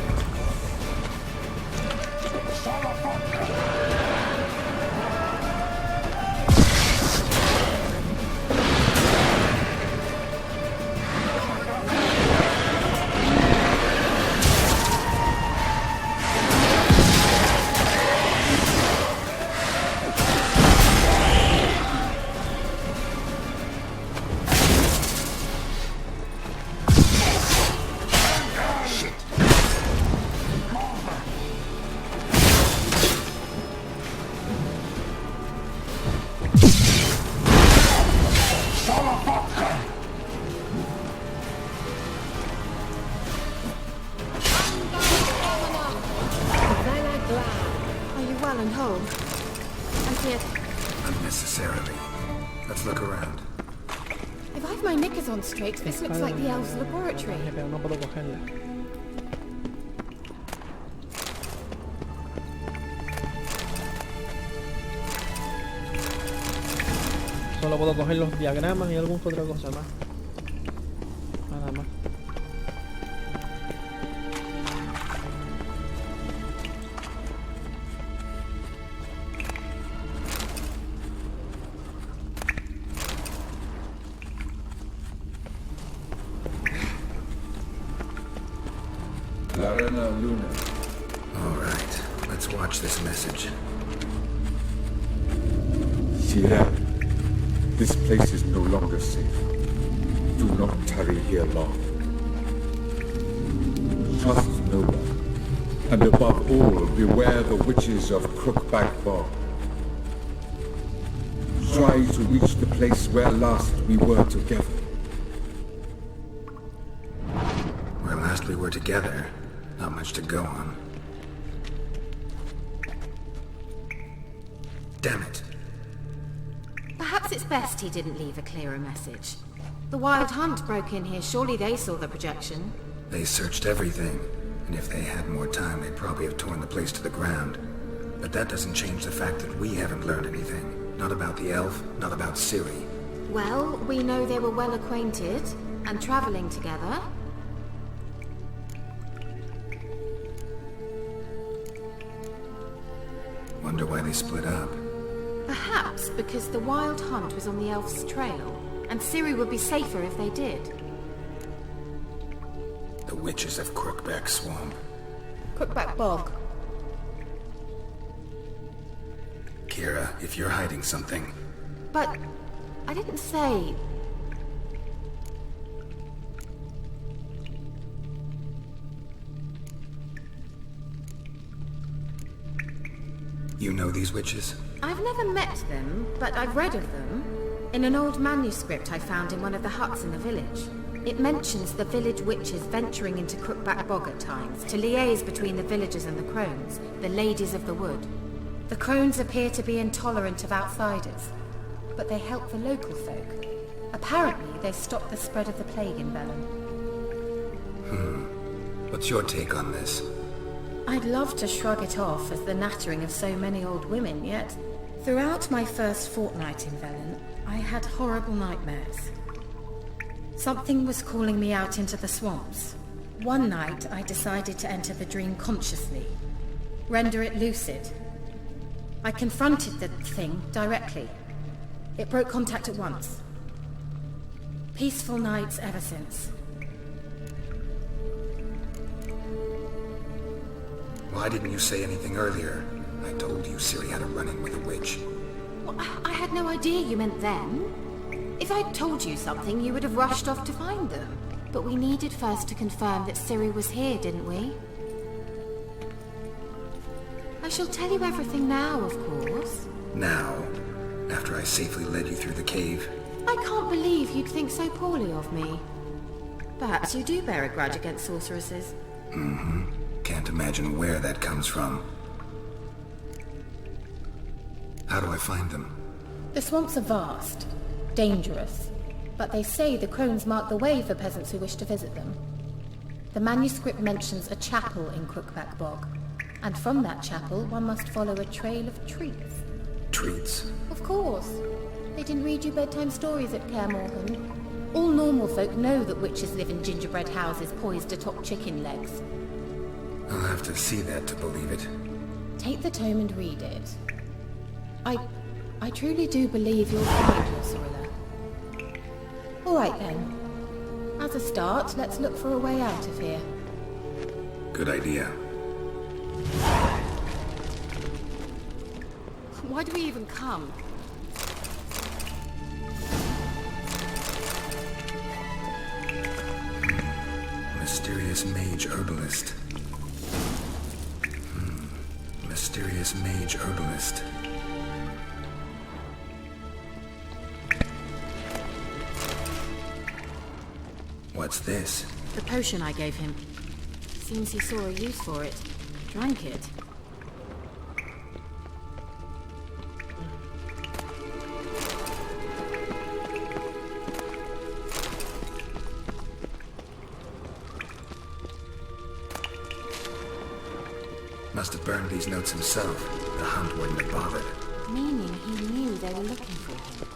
Well and whole. I fear... Unnecessarily. Let's look around. If I've my knickers on straight, this looks like the elves' laboratory. Pero no puedo cogerla. Solo puedo coger los diagramas y alguna otra cosa más. Nada más. Luna. All right, let's watch this message. Geralt, this place is no longer safe. Do not tarry here long. Trust no one. And above all, beware the witches of Crookback Bog. Try to reach the place where last we were together. Where last we were together, not much to go on. Damn it. Perhaps it's best he didn't leave a clearer message. The Wild Hunt broke in here. Surely they saw the projection. They searched everything, and if they had more time, they'd probably have torn the place to the ground. But that doesn't change the fact that we haven't learned anything. Not about the elf, not about Ciri. Well, we know they were well acquainted, and traveling together. Wonder why they split up. Perhaps because the wild hunt was on the elf's trail, and Ciri would be safer if they did. The witches of Crookback Swamp. Crookback Bog. Kira, if you're hiding something... But I didn't say... You know these witches? I've never met them, but I've read of them. In an old manuscript I found in one of the huts in the village. It mentions the village witches venturing into Crookback Bog at times to liaise between the villagers and the crones, the ladies of the wood. The crones appear to be intolerant of outsiders, but they help the local folk. Apparently, they stop the spread of the plague in Velen. What's your take on this? I'd love to shrug it off as the nattering of so many old women, yet throughout my first fortnight in Velen, I had horrible nightmares. Something was calling me out into the swamps. One night, I decided to enter the dream consciously, render it lucid. I confronted the thing directly. It broke contact at once. Peaceful nights ever since. Why didn't you say anything earlier? I told you Ciri had a run-in with a witch. Well, I had no idea you meant them. If I'd told you something, you would have rushed off to find them. But we needed first to confirm that Ciri was here, didn't we? I shall tell you everything now, of course. Now? After I safely led you through the cave? I can't believe you'd think so poorly of me. Perhaps you do bear a grudge against sorceresses. Can't imagine where that comes from. How do I find them? The swamps are vast, dangerous, but they say the crones mark the way for peasants who wish to visit them. The manuscript mentions a chapel in Crookback Bog, and from that chapel one must follow a trail of treats. Treats? Of course. They didn't read you bedtime stories at Kaer Morhen. All normal folk know that witches live in gingerbread houses poised atop chicken legs. I'll have to see that to believe it. Take the tome and read it. I truly do believe you'll find your Cirilla. All right then. As a start, let's look for a way out of here. Good idea. Why do we even come? Mysterious mage herbalist. Mysterious mage herbalist. What's this? The potion I gave him. Seems he saw a use for it. Drank it. Must have burned these notes himself. The hunt wouldn't have bothered. Meaning he knew they were looking for him.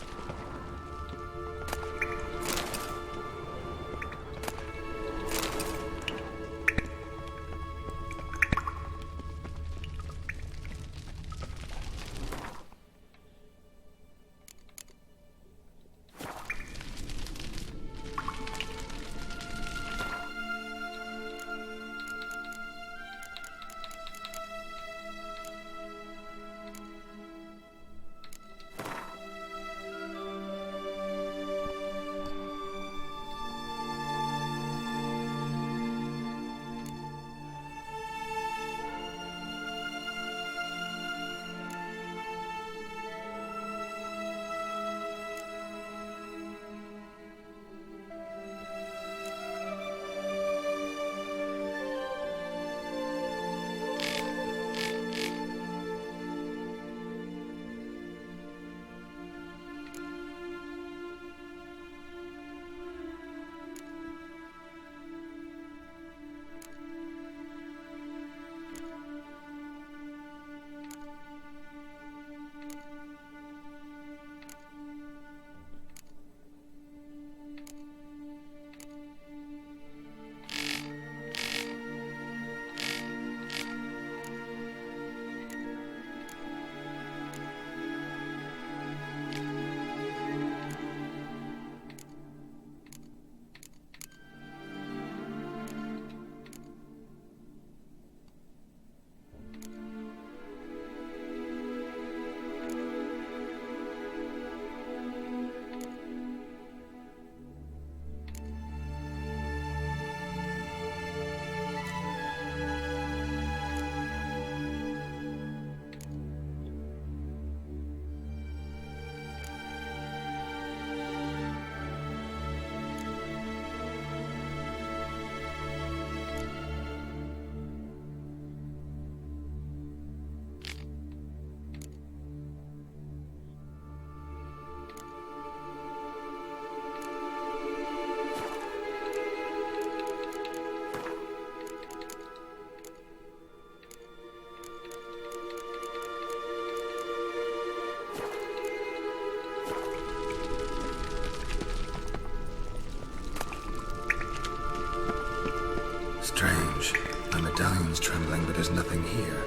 Strange. My medallion's trembling, but there's nothing here.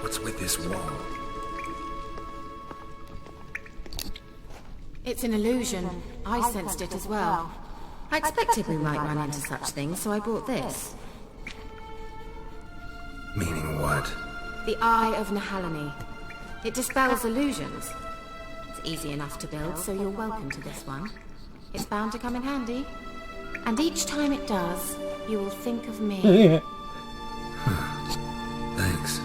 What's with this wall? It's an illusion. I sensed it as well. I expected we might run into such things, so I brought this. Meaning what? The Eye of Nehaleni. It dispels illusions. It's easy enough to build, so you're welcome to this one. It's bound to come in handy. And each time it does, you will think of me. Thanks.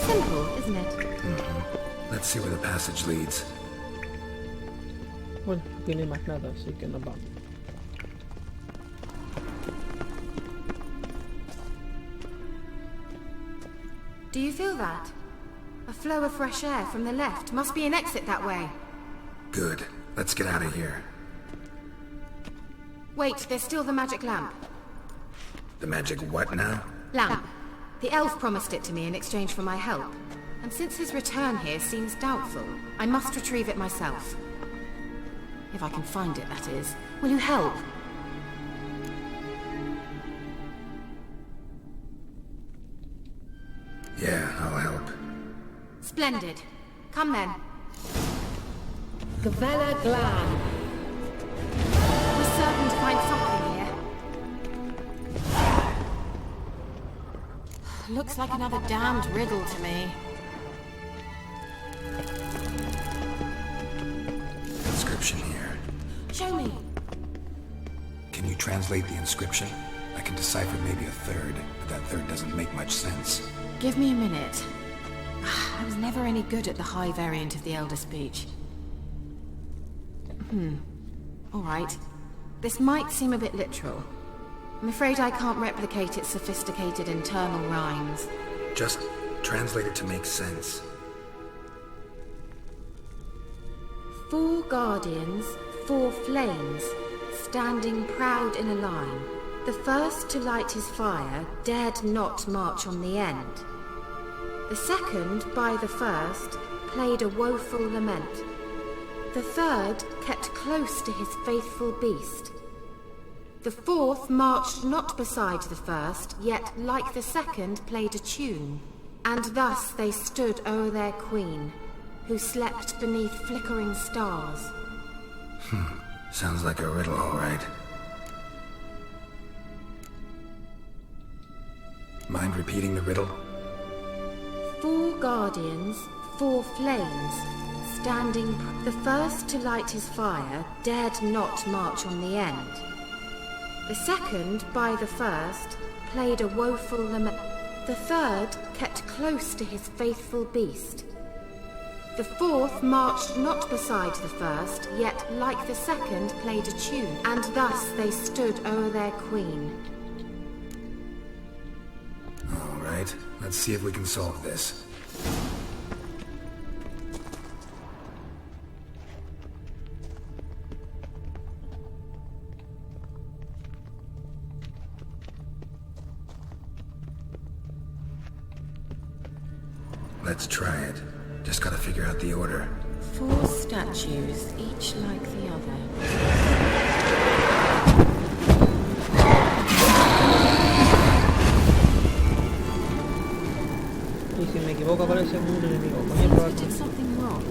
Simple, isn't it? Mm-hmm. Let's see where the passage leads. Bueno, no tiene más nada, así que nos vamos. Do you feel that? A flow of fresh air from the left. Must be an exit that way. Good. Let's get out of here. Wait, there's still the magic lamp. The magic what now? Lamp. The elf promised it to me in exchange for my help. And since his return here seems doubtful, I must retrieve it myself. If I can find it, that is. Will you help? Yeah, I'll help. Splendid. Come then. Gavella Glan. We're certain to find something here. Looks like another damned riddle to me. Inscription here. Show me. Can you translate the inscription? I can decipher maybe a third, but that third doesn't make much sense. Give me a minute. I was never any good at the high variant of the Elder Speech. Alright. This might seem a bit literal. I'm afraid I can't replicate its sophisticated internal rhymes. Just translate it to make sense. 4 guardians, 4 flames, standing proud in a line. The first to light his fire dared not march on the end. The second, by the first, played a woeful lament. The third kept close to his faithful beast. The fourth marched not beside the first, yet like the second played a tune. And thus they stood o'er their queen, who slept beneath flickering stars. Sounds like a riddle, all right. Mind repeating the riddle? 4 guardians, 4 flames, standing. The first to light his fire dared not march on the end. The second, by the first, played a woeful lament. The third kept close to his faithful beast. The fourth marched not beside the first, yet like the second played a tune. And thus they stood o'er their queen. All right, let's see if we can solve this. Let's try it. Just gotta figure out the order. 4 statues, each like the other. Y si me equivoco aparece un enemigo. Voy a probar. Did something wrong.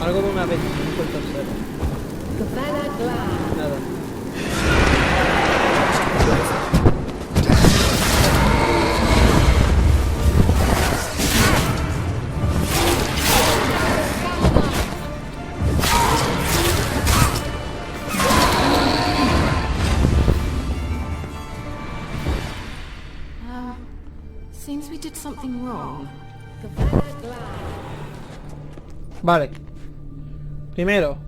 Algo de una vez, no fue el tercero. Nada. Seems we did something wrong. Vale. Primero.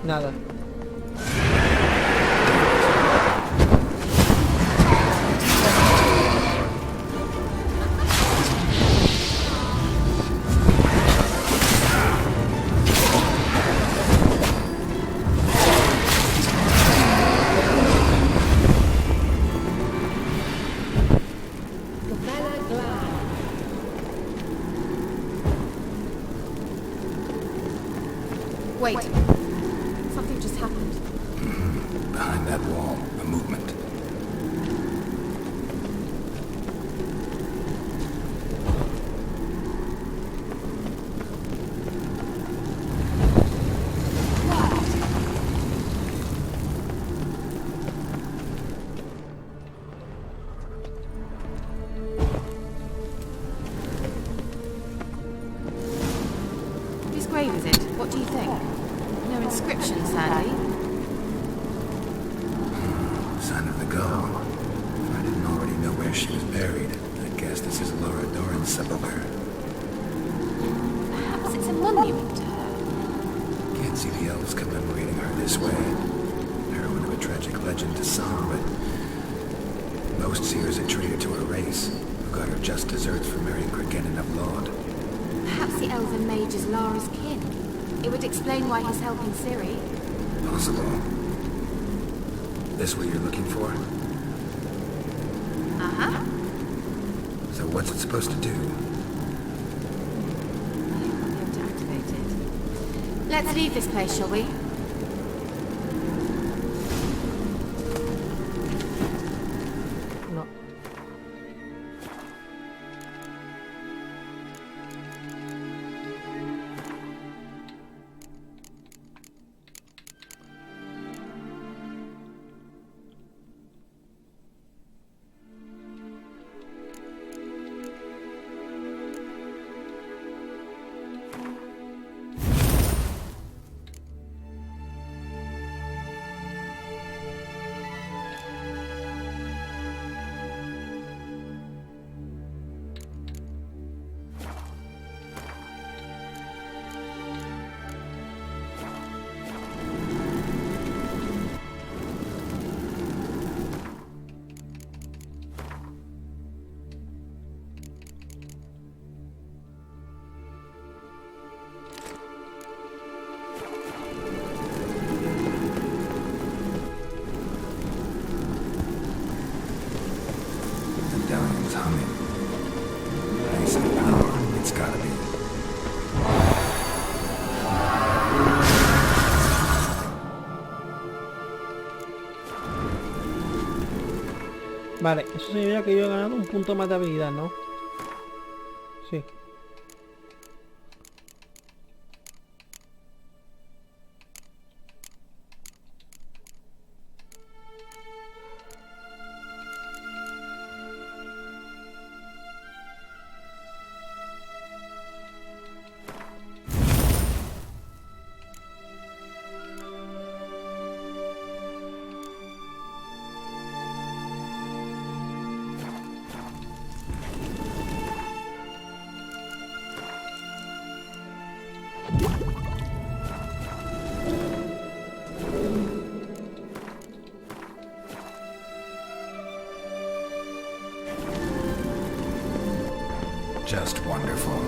Nada. Wait. Something just happened. Behind that wall, a movement. Whose grave is it? What do you think? No inscription, sadly. Sign of the gull. If I didn't already know where she was buried, I guess this is Laura Doran's sepulcher. Perhaps it's a monument to her. Can't see the elves commemorating her this way. Heroine of a tragic legend to some, but most see her as a traitor to her race, who got her just desserts for marrying Cregennan of Laud. Perhaps the elven mage is Lara's kin. It would explain why he's helping Ciri. Possible. This what you're looking for? Uh-huh. So what's it supposed to do? I'll be able to activate it. Let's leave this place, shall we? No. Medallion's humming. Nice and power, it's gotta be. Vale, eso significa que yo he ganado un punto más de habilidad, ¿no? Sí. Just wonderful.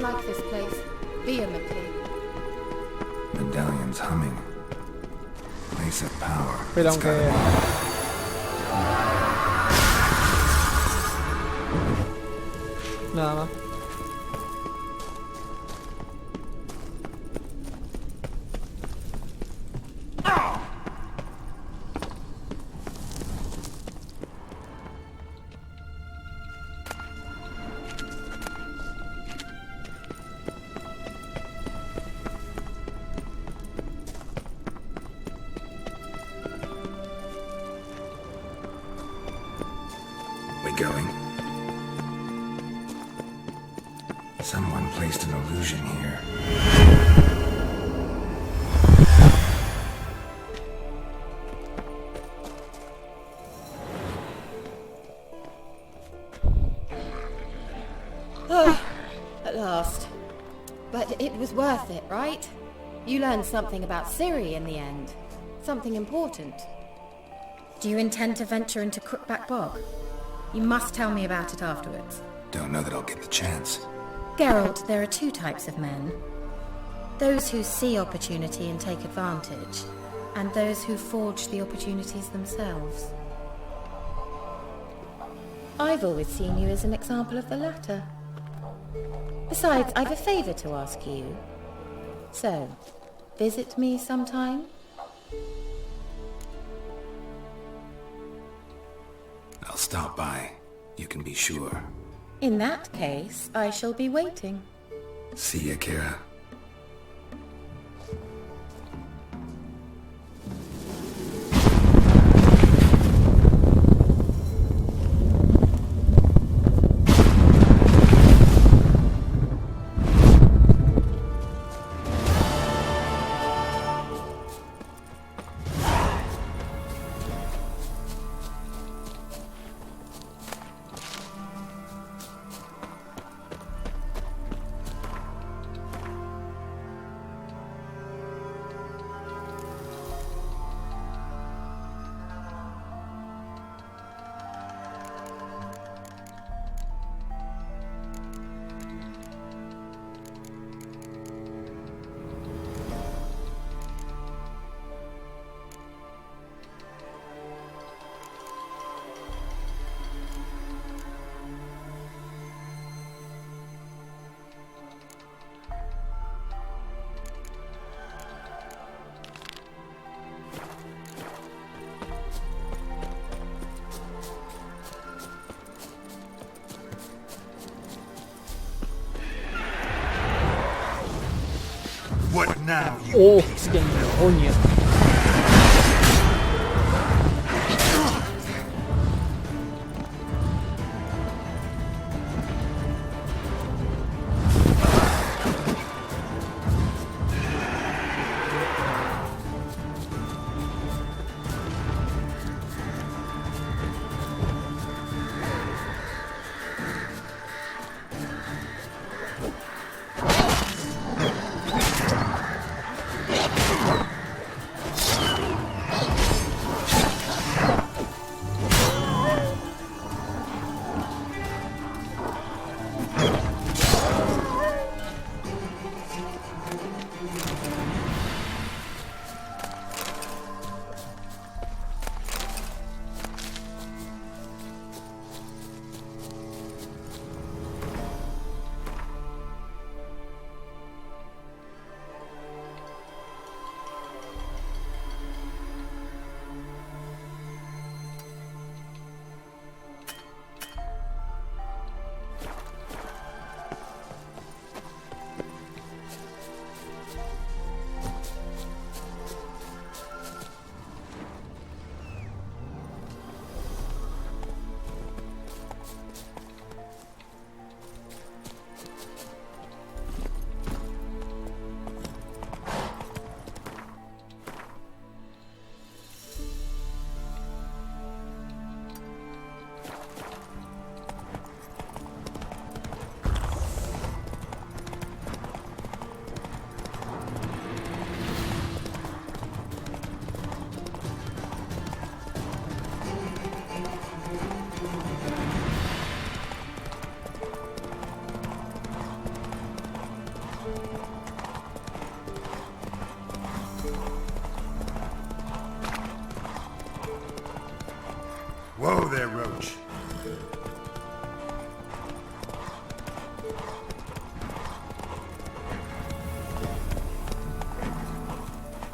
like this place, vehemently. Medallions humming. Place of power. Pero It's aunque... gotta Nada más. We going? Someone placed an illusion here. At last. But it was worth it, right? You learned something about Ciri in the end. Something important. Do you intend to venture into Crookback Bog? You must tell me about it afterwards. Don't know that I'll get the chance. Geralt, there are two types of men. Those who see opportunity and take advantage, and those who forge the opportunities themselves. I've always seen you as an example of the latter. Besides, I've a favour to ask you. So, visit me sometime? I'll stop by. You can be sure. In that case, I shall be waiting. See ya, Kira. What now, you Oh, piece of qué coño.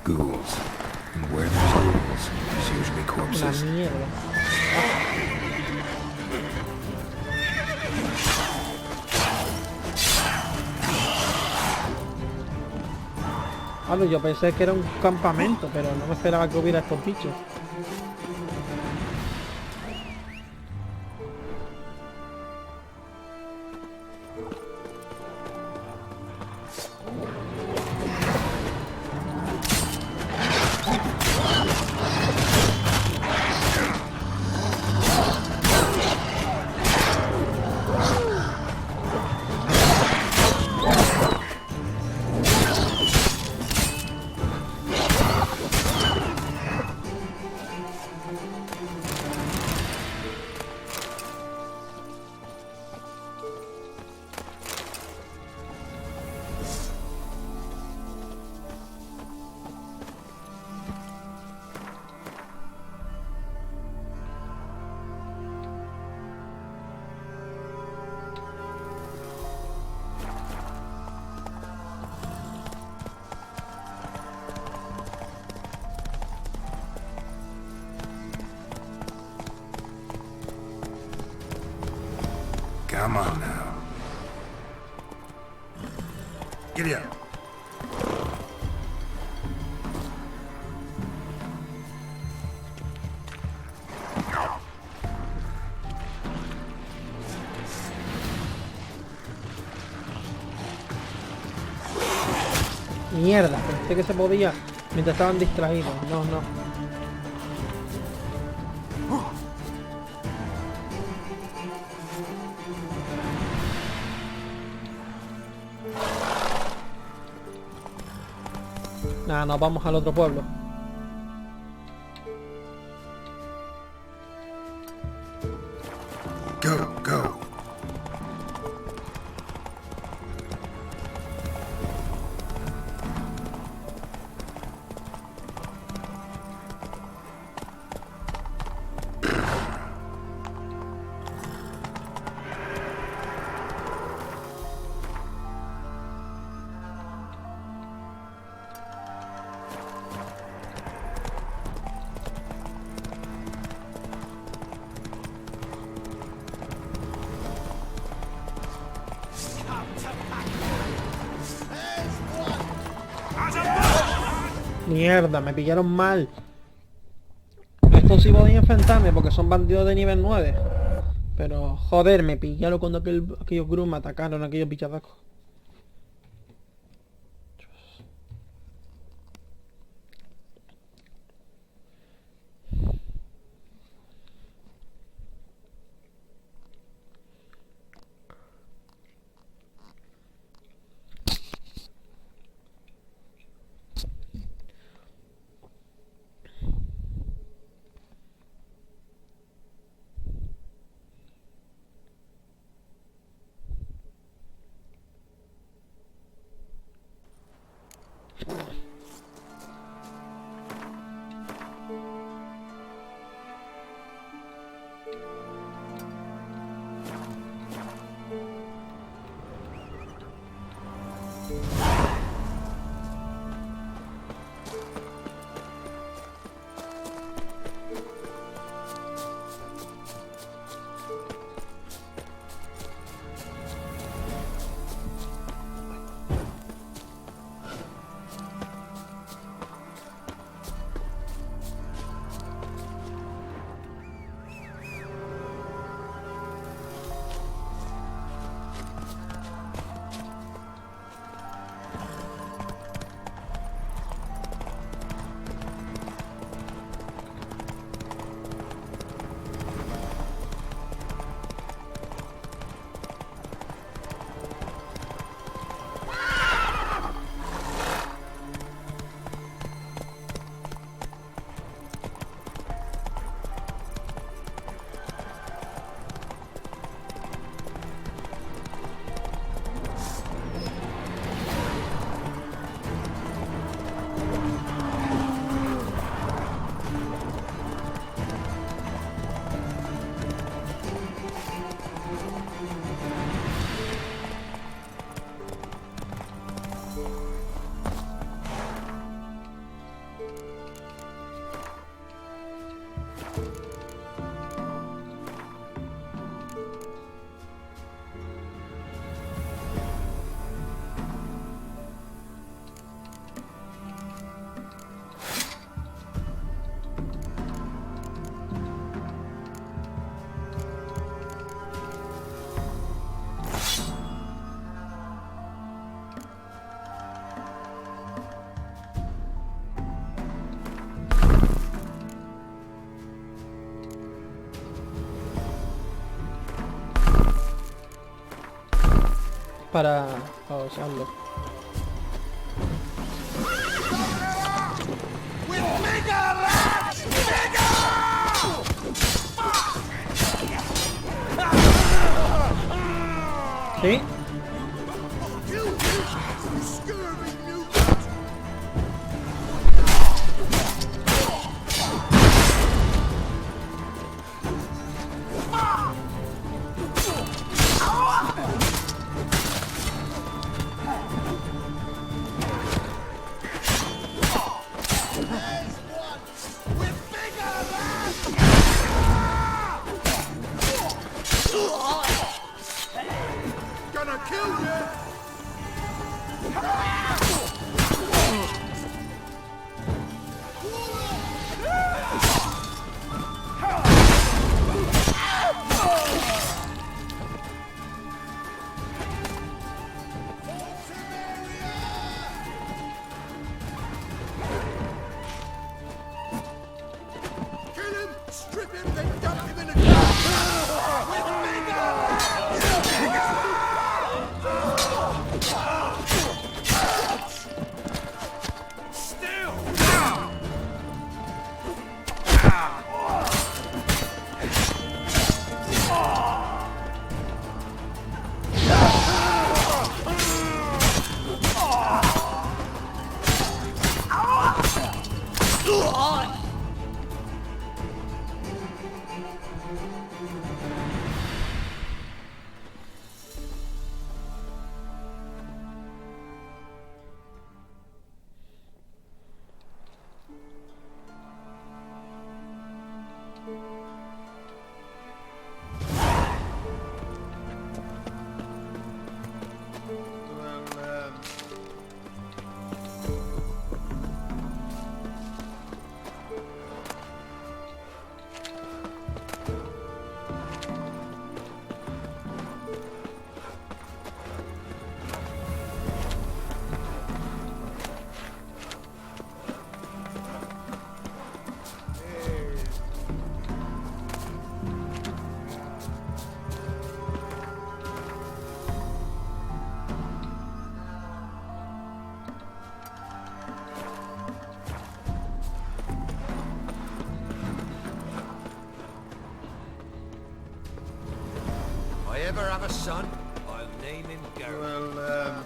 Ghouls. And where there's ghouls, there's usually Una corpses. mierda. Yo pensé que era un campamento, pero no me esperaba que hubiera estos bichos. Come on now. Giddy up. Mierda, pensé que se podía mientras estaban distraídos. No, no. Nada, nos vamos al otro pueblo. Go, go. Mierda, me pillaron mal. Esto sí podía enfrentarme porque son bandidos de nivel 9. Pero, joder, me pillaron cuando aquellos grus me atacaron, aquellos bichazacos. para usarlo. ¿Sí? If I ever have a son, I'll name him Geralt.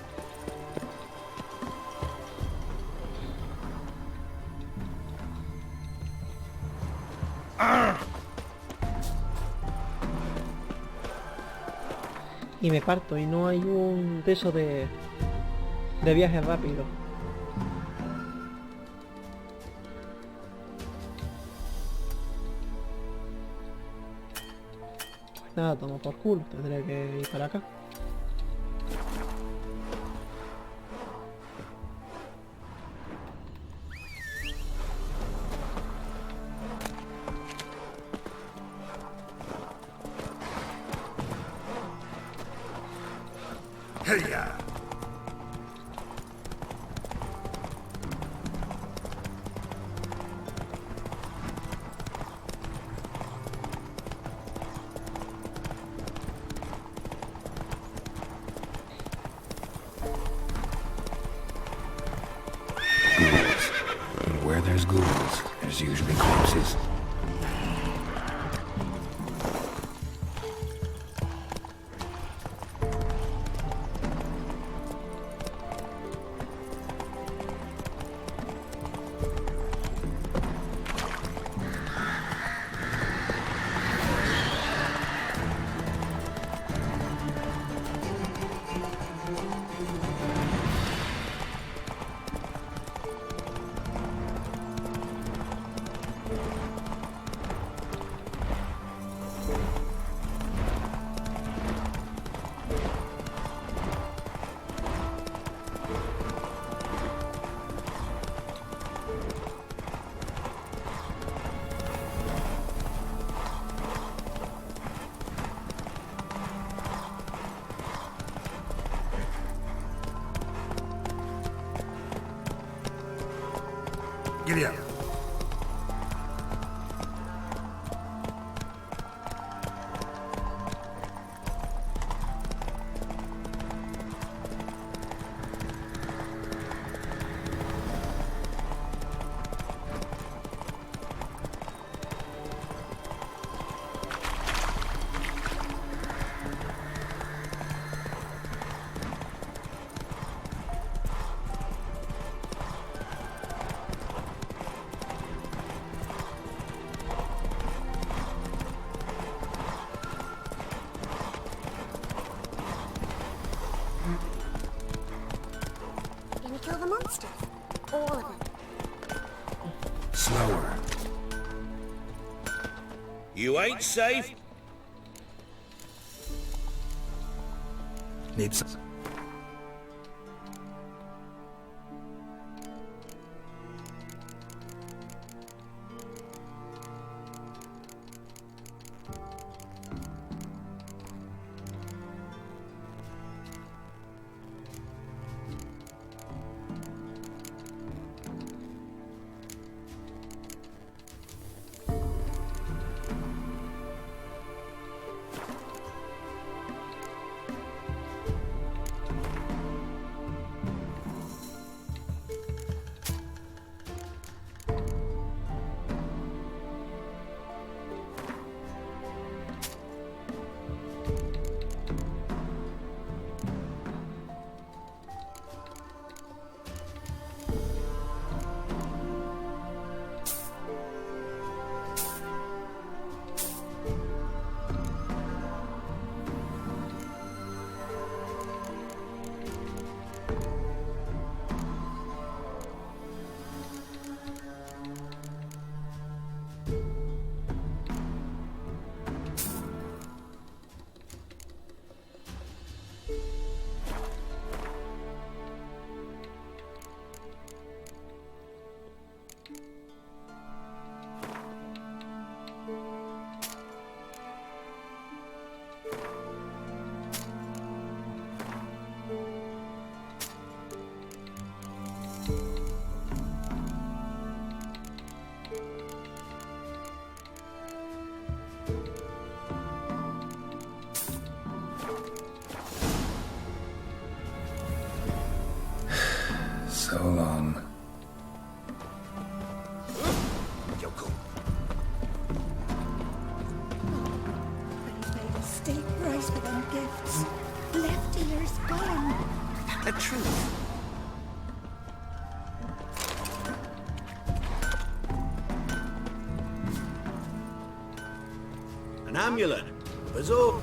Y me parto y no hay un de esos de viaje rápido. Pues nada, tomo por culo, tendré que ir para acá. Heya! And where there's ghouls, there's usually corpses. Giddy up. monster. All of it. Slower. You ain't safe. Need some. So long. Yoko. He's made a steep price for them gifts. Left ear's gone. The truth. An amulet. Bazo.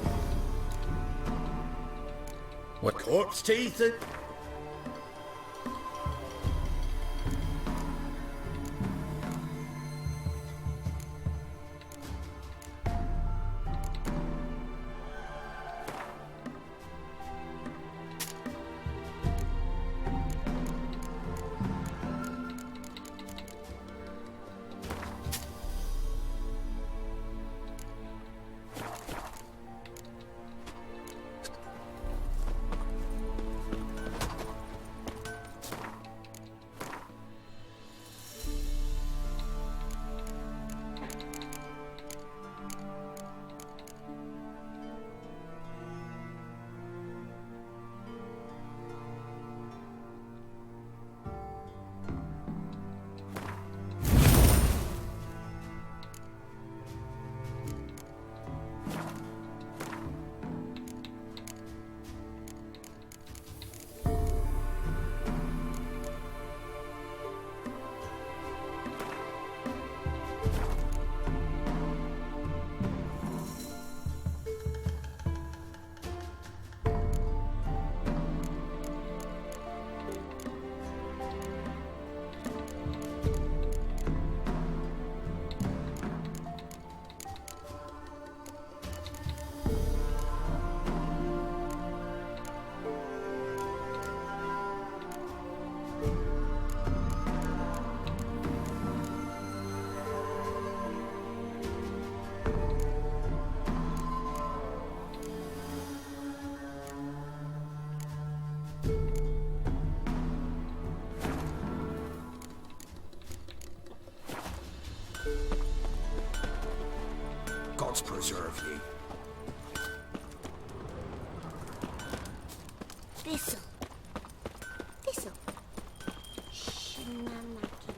What? Corpse teeth. And... Gods preserve ye. This'll. This'll. Shinanaki.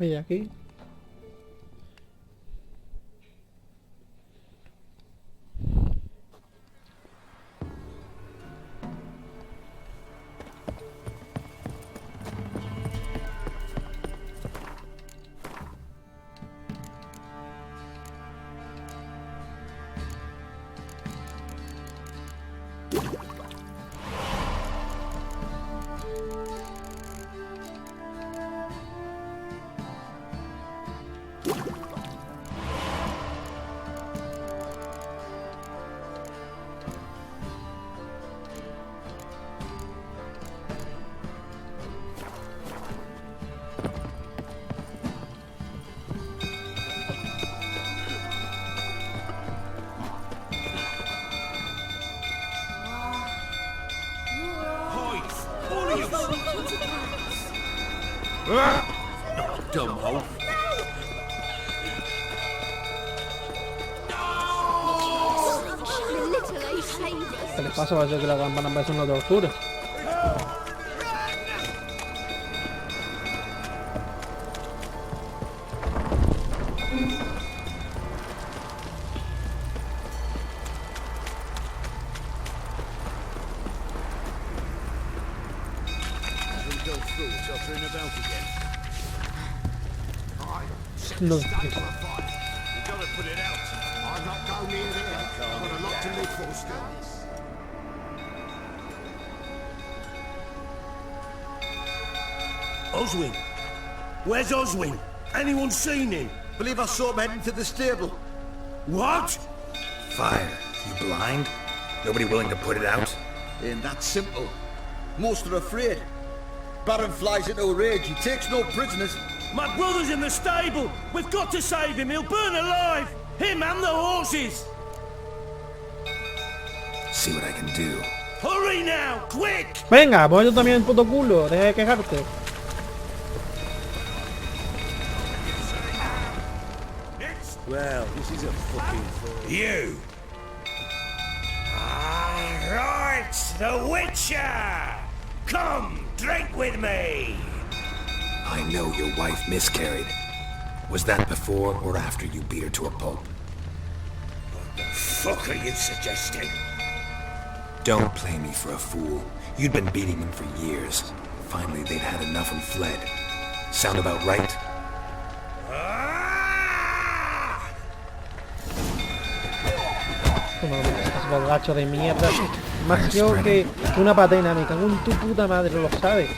Oye, aquí. Dumb hole. ¿Qué les pasa? Parece que la campana parece una tortura. No. Oswin? Where's Oswin? Anyone seen him? Believe I saw him heading to the stable. What? Fire. You blind? Nobody willing to put it out? Ain't that simple. Most are afraid. Baron flies into a rage. He takes no prisoners. My brother's in the stable. We've got to save him. He'll burn alive. Him and the horses. See what I can do. Hurry now, quick! Venga, pues yo también puto culo. Deja de quejarte. Well, this is a fucking fool. You! Right, the Witcher! Come, drink with me! I know your wife miscarried. Was that before or after you beat her to a pulp? What the fuck are you suggesting? Don't play me for a fool. You'd been beating them for years. Finally, they'd had enough and fled. Sound about right? Borracho de mierda. Más yo que una patena, me cago en tu puta madre, lo sabes.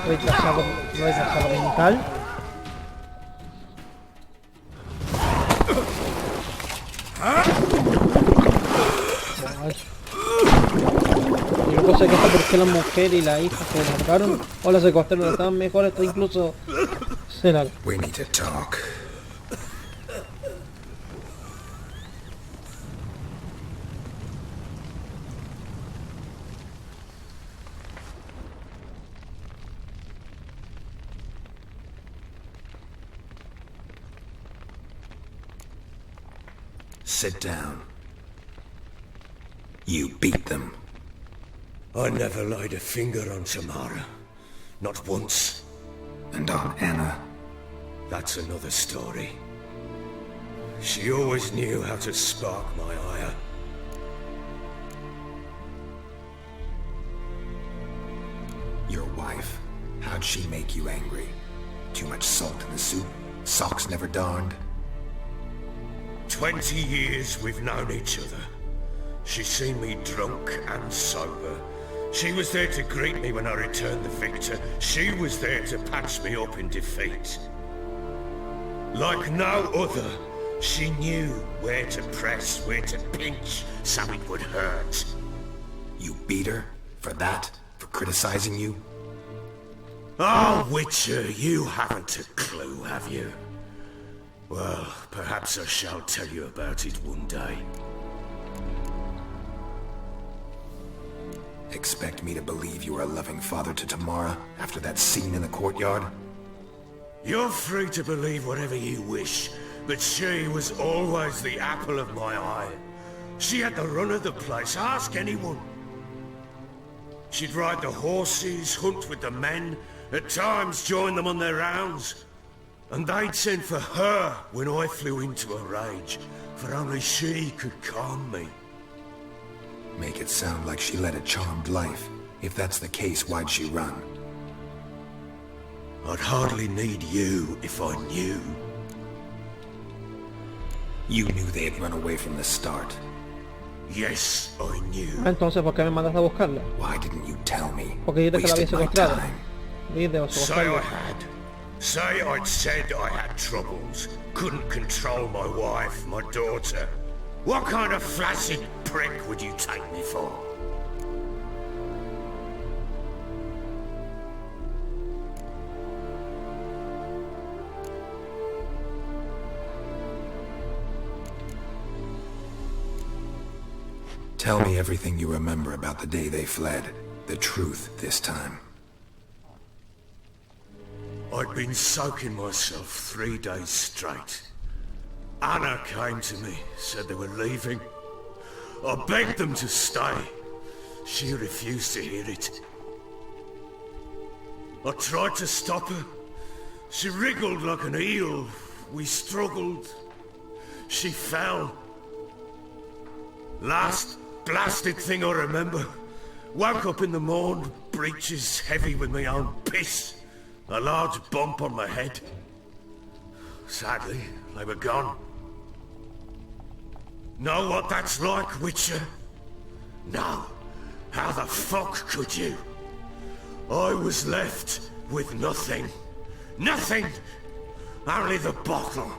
Retrasado mental. Y luego se queja porque la mujer y la hija se mataron o la secuestraron, estaban mejor, hasta incluso se la... We need to talk. Sit down. You beat them. I never laid a finger on Tamara. Not once. And on Anna? That's another story. She always knew how to spark my ire. Your wife. How'd she make you angry? Too much salt in the soup? Socks never darned? 20 years we've known each other. She's seen me drunk and sober. She was there to greet me when I returned the victor. She was there to patch me up in defeat. Like no other, she knew where to press, where to pinch, so it would hurt. You beat her? For that? For criticizing you? Oh, Witcher, you haven't a clue, have you? Well, perhaps I shall tell you about it one day. Expect me to believe you are a loving father to Tamara after that scene in the courtyard? You're free to believe whatever you wish, but she was always the apple of my eye. She had the run of the place, ask anyone. She'd ride the horses, hunt with the men, at times join them on their rounds. And they'd sent for her when I flew into a rage, for only she could calm me. Make it sound like she led a charmed life. If that's the case, why'd she run? I'd hardly need you if I knew. You knew they had run away from the start. Yes, I knew. Entonces, ¿por qué me mandaste a buscarla? Why didn't you tell me? Porque dijiste que la había Wasted my secuestrado. time. Dijiste que Say secuestrarla. I had. Say I'd said I had troubles. Couldn't control my wife, my daughter. What kind of flaccid prick would you take me for? Tell me everything you remember about the day they fled. The truth this time. I'd been soaking myself 3 days straight. Anna came to me, said they were leaving. I begged them to stay. She refused to hear it. I tried to stop her. She wriggled like an eel. We struggled. She fell. Last blasted thing I remember. Woke up in the morn, breeches heavy with my own piss. A large bump on my head. Sadly, they were gone. Know what that's like, Witcher? No. How the fuck could you? I was left with nothing. Nothing! Only the bottle.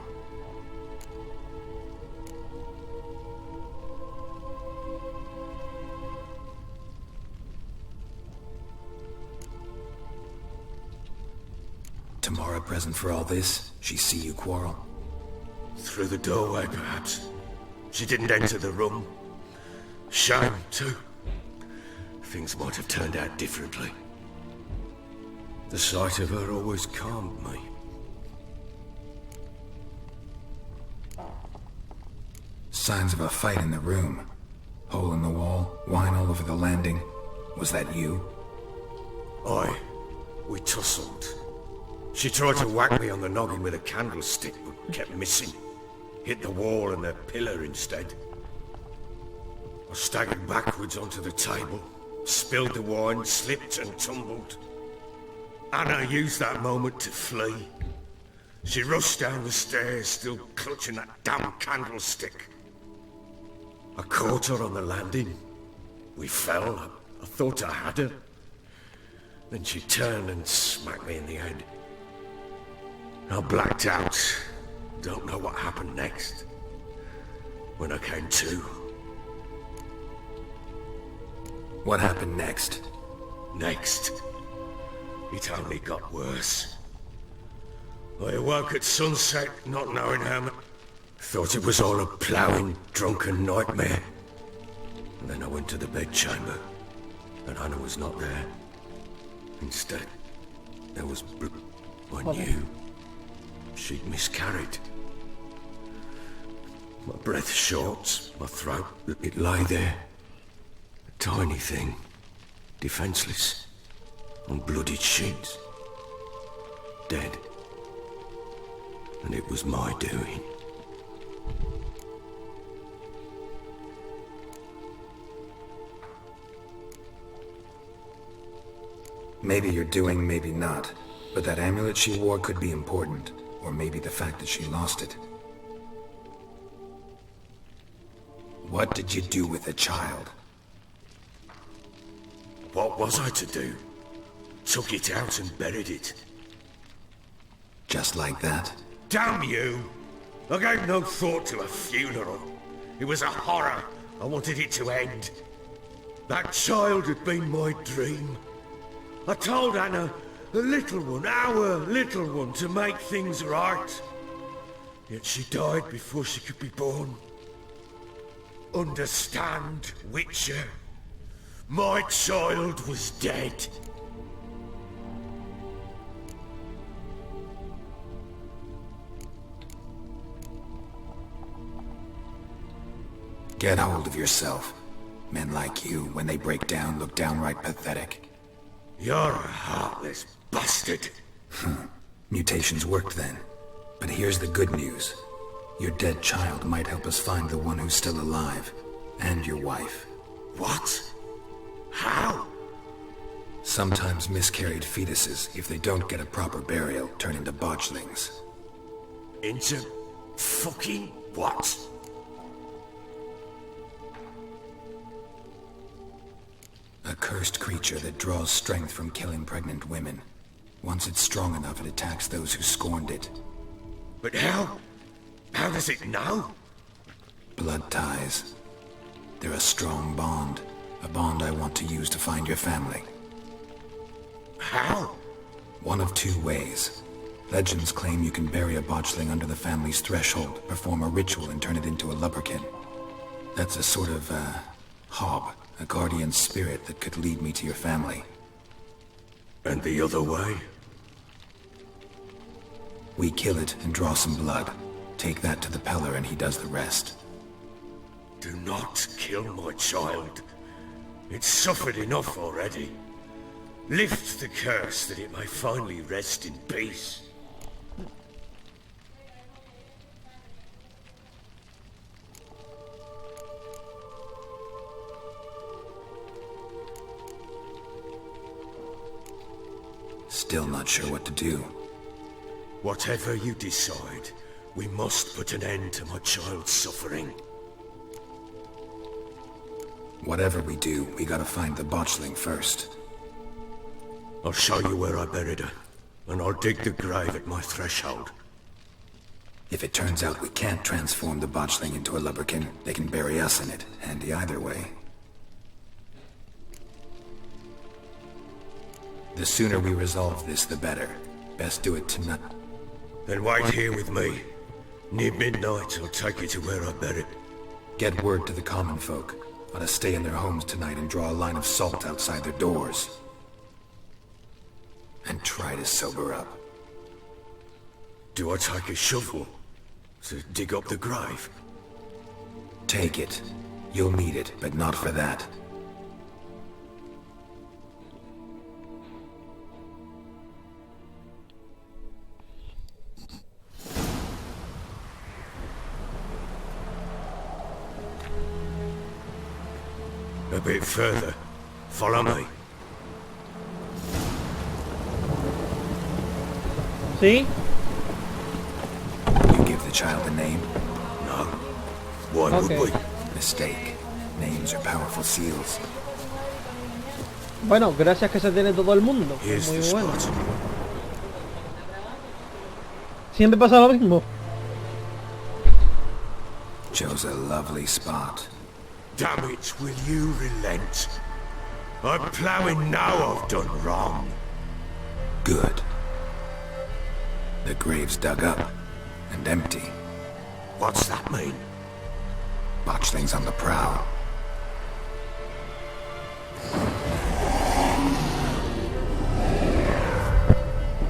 Tamara present for all this? She see you quarrel? Through the doorway, perhaps. She didn't enter the room. Shame, too. Things might have turned out differently. The sight of her always calmed me. Signs of a fight in the room. Hole in the wall, wine all over the landing. Was that you? Aye. We tussled. She tried to whack me on the noggin with a candlestick, but kept missing. Hit the wall and the pillar instead. I staggered backwards onto the table, spilled the wine, slipped and tumbled. Anna used that moment to flee. She rushed down the stairs, still clutching that damn candlestick. I caught her on the landing. We fell. I thought I had her. Then she turned and smacked me in the head. I blacked out. Don't know what happened next. When I came to. What happened next? Next? It only got worse. I awoke at sunset, not knowing how much. Thought it was all a ploughing, drunken nightmare. And then I went to the bedchamber, and Anna was not there. Instead, there was I knew. She'd miscarried. My breath short, my throat, it lay there. A tiny thing, defenseless, on bloodied sheets. Dead. And it was my doing. Maybe you're doing, maybe not. But that amulet she wore could be important. Or maybe the fact that she lost it. What did you do with the child? What was I to do? Took it out and buried it. Just like that? Damn you! I gave no thought to a funeral. It was a horror. I wanted it to end. That child had been my dream. I told Anna, the little one, our little one, to make things right. Yet she died before she could be born. Understand, Witcher? My child was dead. Get hold of yourself. Men like you, when they break down, look downright pathetic. You're a heartless bastard. Mutations worked then. But here's the good news. Your dead child might help us find the one who's still alive. And your wife. What? How? Sometimes miscarried fetuses, if they don't get a proper burial, turn into botchlings. Into fucking what? A cursed creature that draws strength from killing pregnant women. Once it's strong enough, it attacks those who scorned it. But how? How does it know? Blood ties. They're a strong bond. A bond I want to use to find your family. How? One of two ways. Legends claim you can bury a botchling under the family's threshold, perform a ritual and turn it into a lubberkin. That's a sort of, hob, a guardian spirit that could lead me to your family. And the other way? We kill it and draw some blood. Take that to the Peller and he does the rest. Do not kill my child. It's suffered enough already. Lift the curse that it may finally rest in peace. Still not sure what to do. Whatever you decide, we must put an end to my child's suffering. Whatever we do, we gotta find the botchling first. I'll show you where I buried her, and I'll dig the grave at my threshold. If it turns out we can't transform the botchling into a lubberkin, they can bury us in it. Handy either way. The sooner we resolve this, the better. Best do it tonight. Then wait here with me. Near midnight, I'll take you to where I buried. Get word to the common folk. Ought to stay in their homes tonight and draw a line of salt outside their doors. And try to sober up. Do I take a shovel to dig up the grave? Take it. You'll need it, but not for that. A bit further. Follow me. ¿Sí? You give the child a name? No. Why would we? Mistake. Names are powerful seals. Bueno, gracias que se tiene todo el mundo. Here's Muy the bueno. spot. Siempre pasa lo mismo. Chose a lovely spot. Damn it, will you relent? I'm ploughing now I've done wrong. Good. The grave's dug up and empty. What's that mean? Botchling's on the prowl.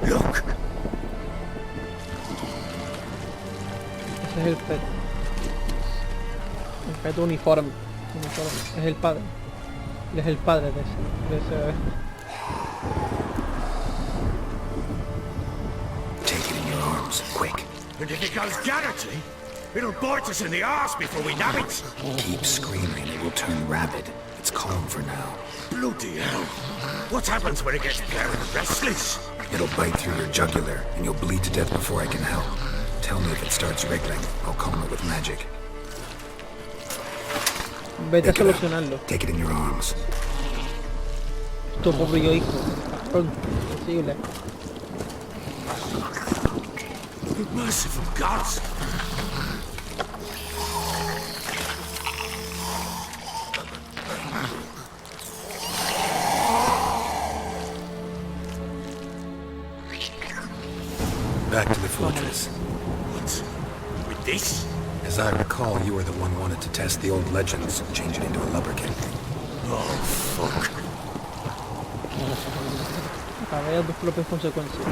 Look! Ese es el pet. El pet uniforme. Es el padre. Él es el padre de ese bebé. Take it in your arms, quick. And if it goes garrity, it'll bite us in the arse before we know it. Keep screaming, it will turn rabid. It's calm for now. Bloody hell. What happens when it gets very restless? It'll bite through your jugular, and you'll bleed to death before I can help. Tell me if it starts wriggling. I'll calm it with magic. Vete a solucionarlo. Take it in your arms. Tu propio hijo. Posible. Merciful gods! Back to the fortress. What? With this? As I recall, you were the one wanted to test the old legends, change it into a lubberkin. Oh, fuck. Vaya tus propias consecuencias.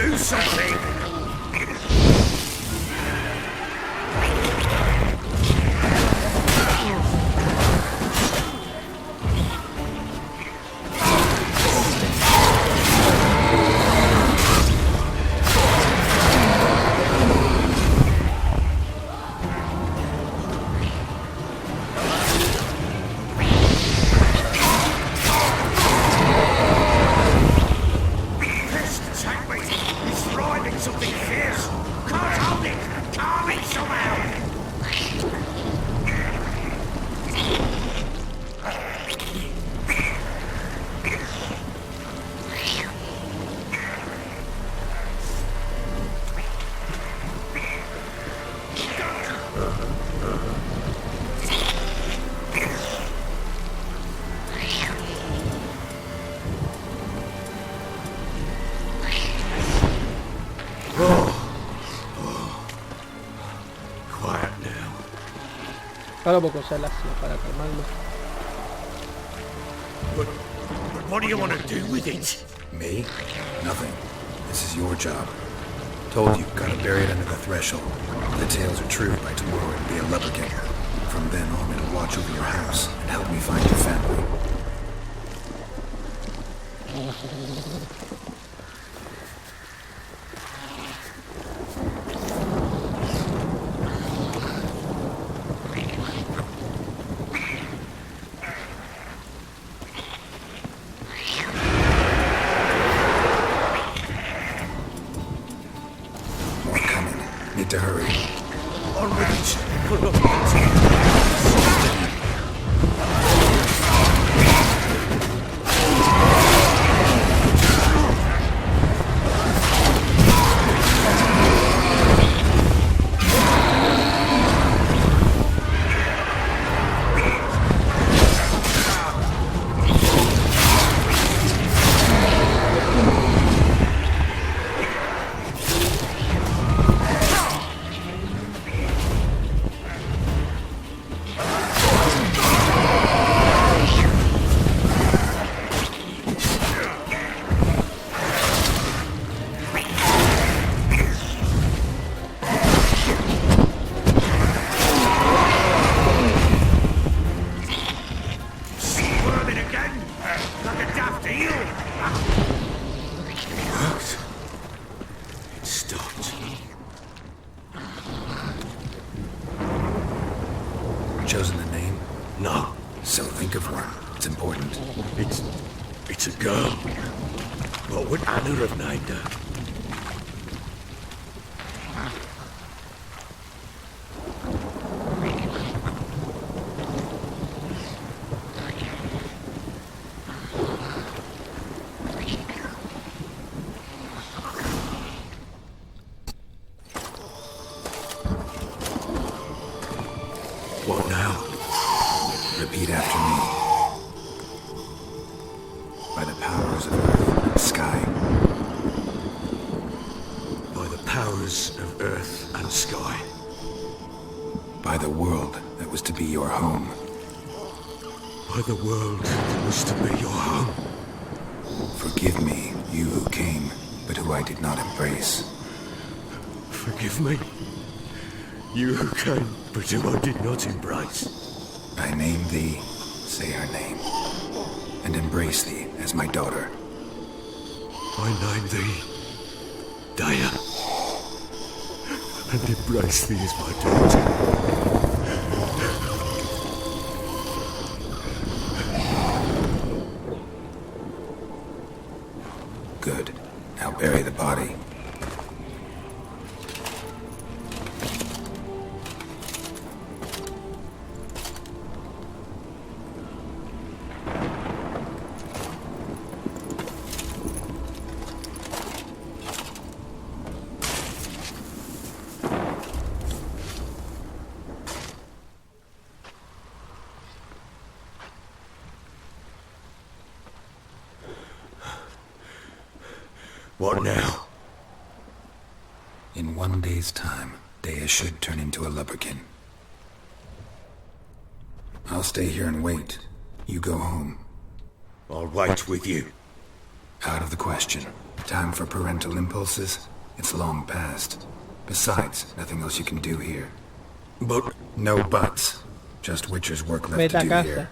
Do something! Ahora puedo coser la silla para calmarlo. But what do you want to do with it? Me? Nothing. This is your job. Told you, gotta bury it under the threshold. If the tales are true, by tomorrow it'll be a lubberkin. From then on, it'll watch over your house and help me find your family. To hurry. On with it. Put up with it. Chosen a name? No. So think of one. It's important. It's a girl. What would Anna have named her? What now? Repeat after me. By the powers of earth and sky. By the powers of earth and sky. By the world that was to be your home. By the world that was to be your home. Forgive me, you who came, but who I did not embrace. Forgive me, you who came, but who I did not embrace. I name thee, say her name, and embrace thee as my daughter. I name thee, Daya, and embrace thee as my daughter. Good. Now bury the body. What now? In 1 day's time, Daya should turn into a lubberkin. I'll stay here and wait. You go home. I'll wait with you. Out of the question. Time for parental impulses? It's long past. Besides, nothing else you can do here. But... No buts. Just Witcher's work left Vete to a do casa. here.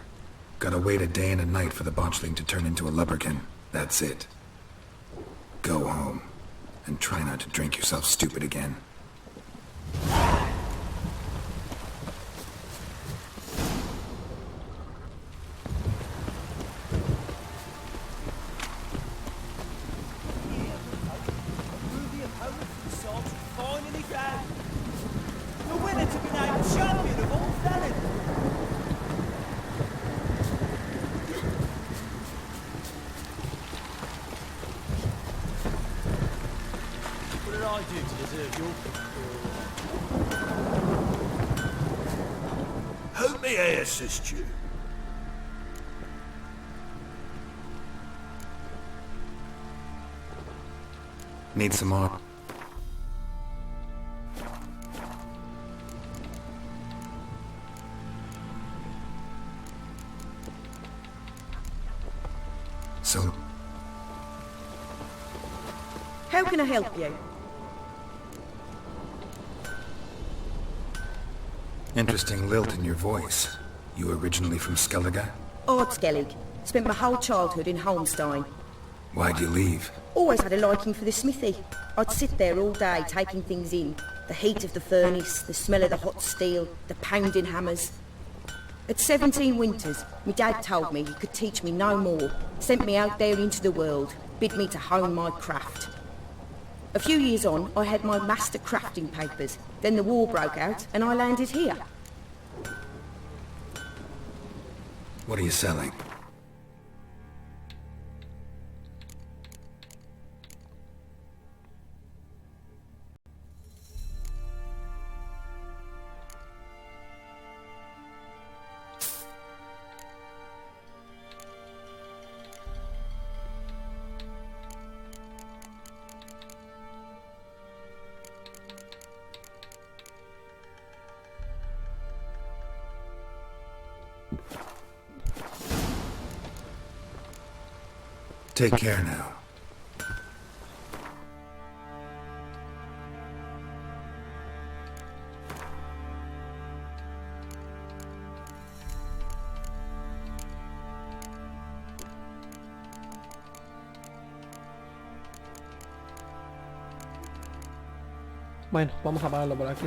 Gotta wait a day and a night for the botchling to turn into a lubberkin. That's it. Go home. And try not to drink yourself stupid again. How may I assist you? Need some more? So, how can I help you? interesting lilt in your voice. You originally from Skellige? Ard Skellige. Spent my whole childhood in Holmstein. Why'd you leave? Always had a liking for the smithy. I'd sit there all day taking things in. The heat of the furnace, the smell of the hot steel, the pounding hammers. At 17 winters, my dad told me he could teach me no more. Sent me out there into the world, bid me to hone my craft. A few years on, I had my master crafting papers. Then the war broke out, and I landed here. What are you selling? Take care now. Bueno, vamos a pararlo por aquí.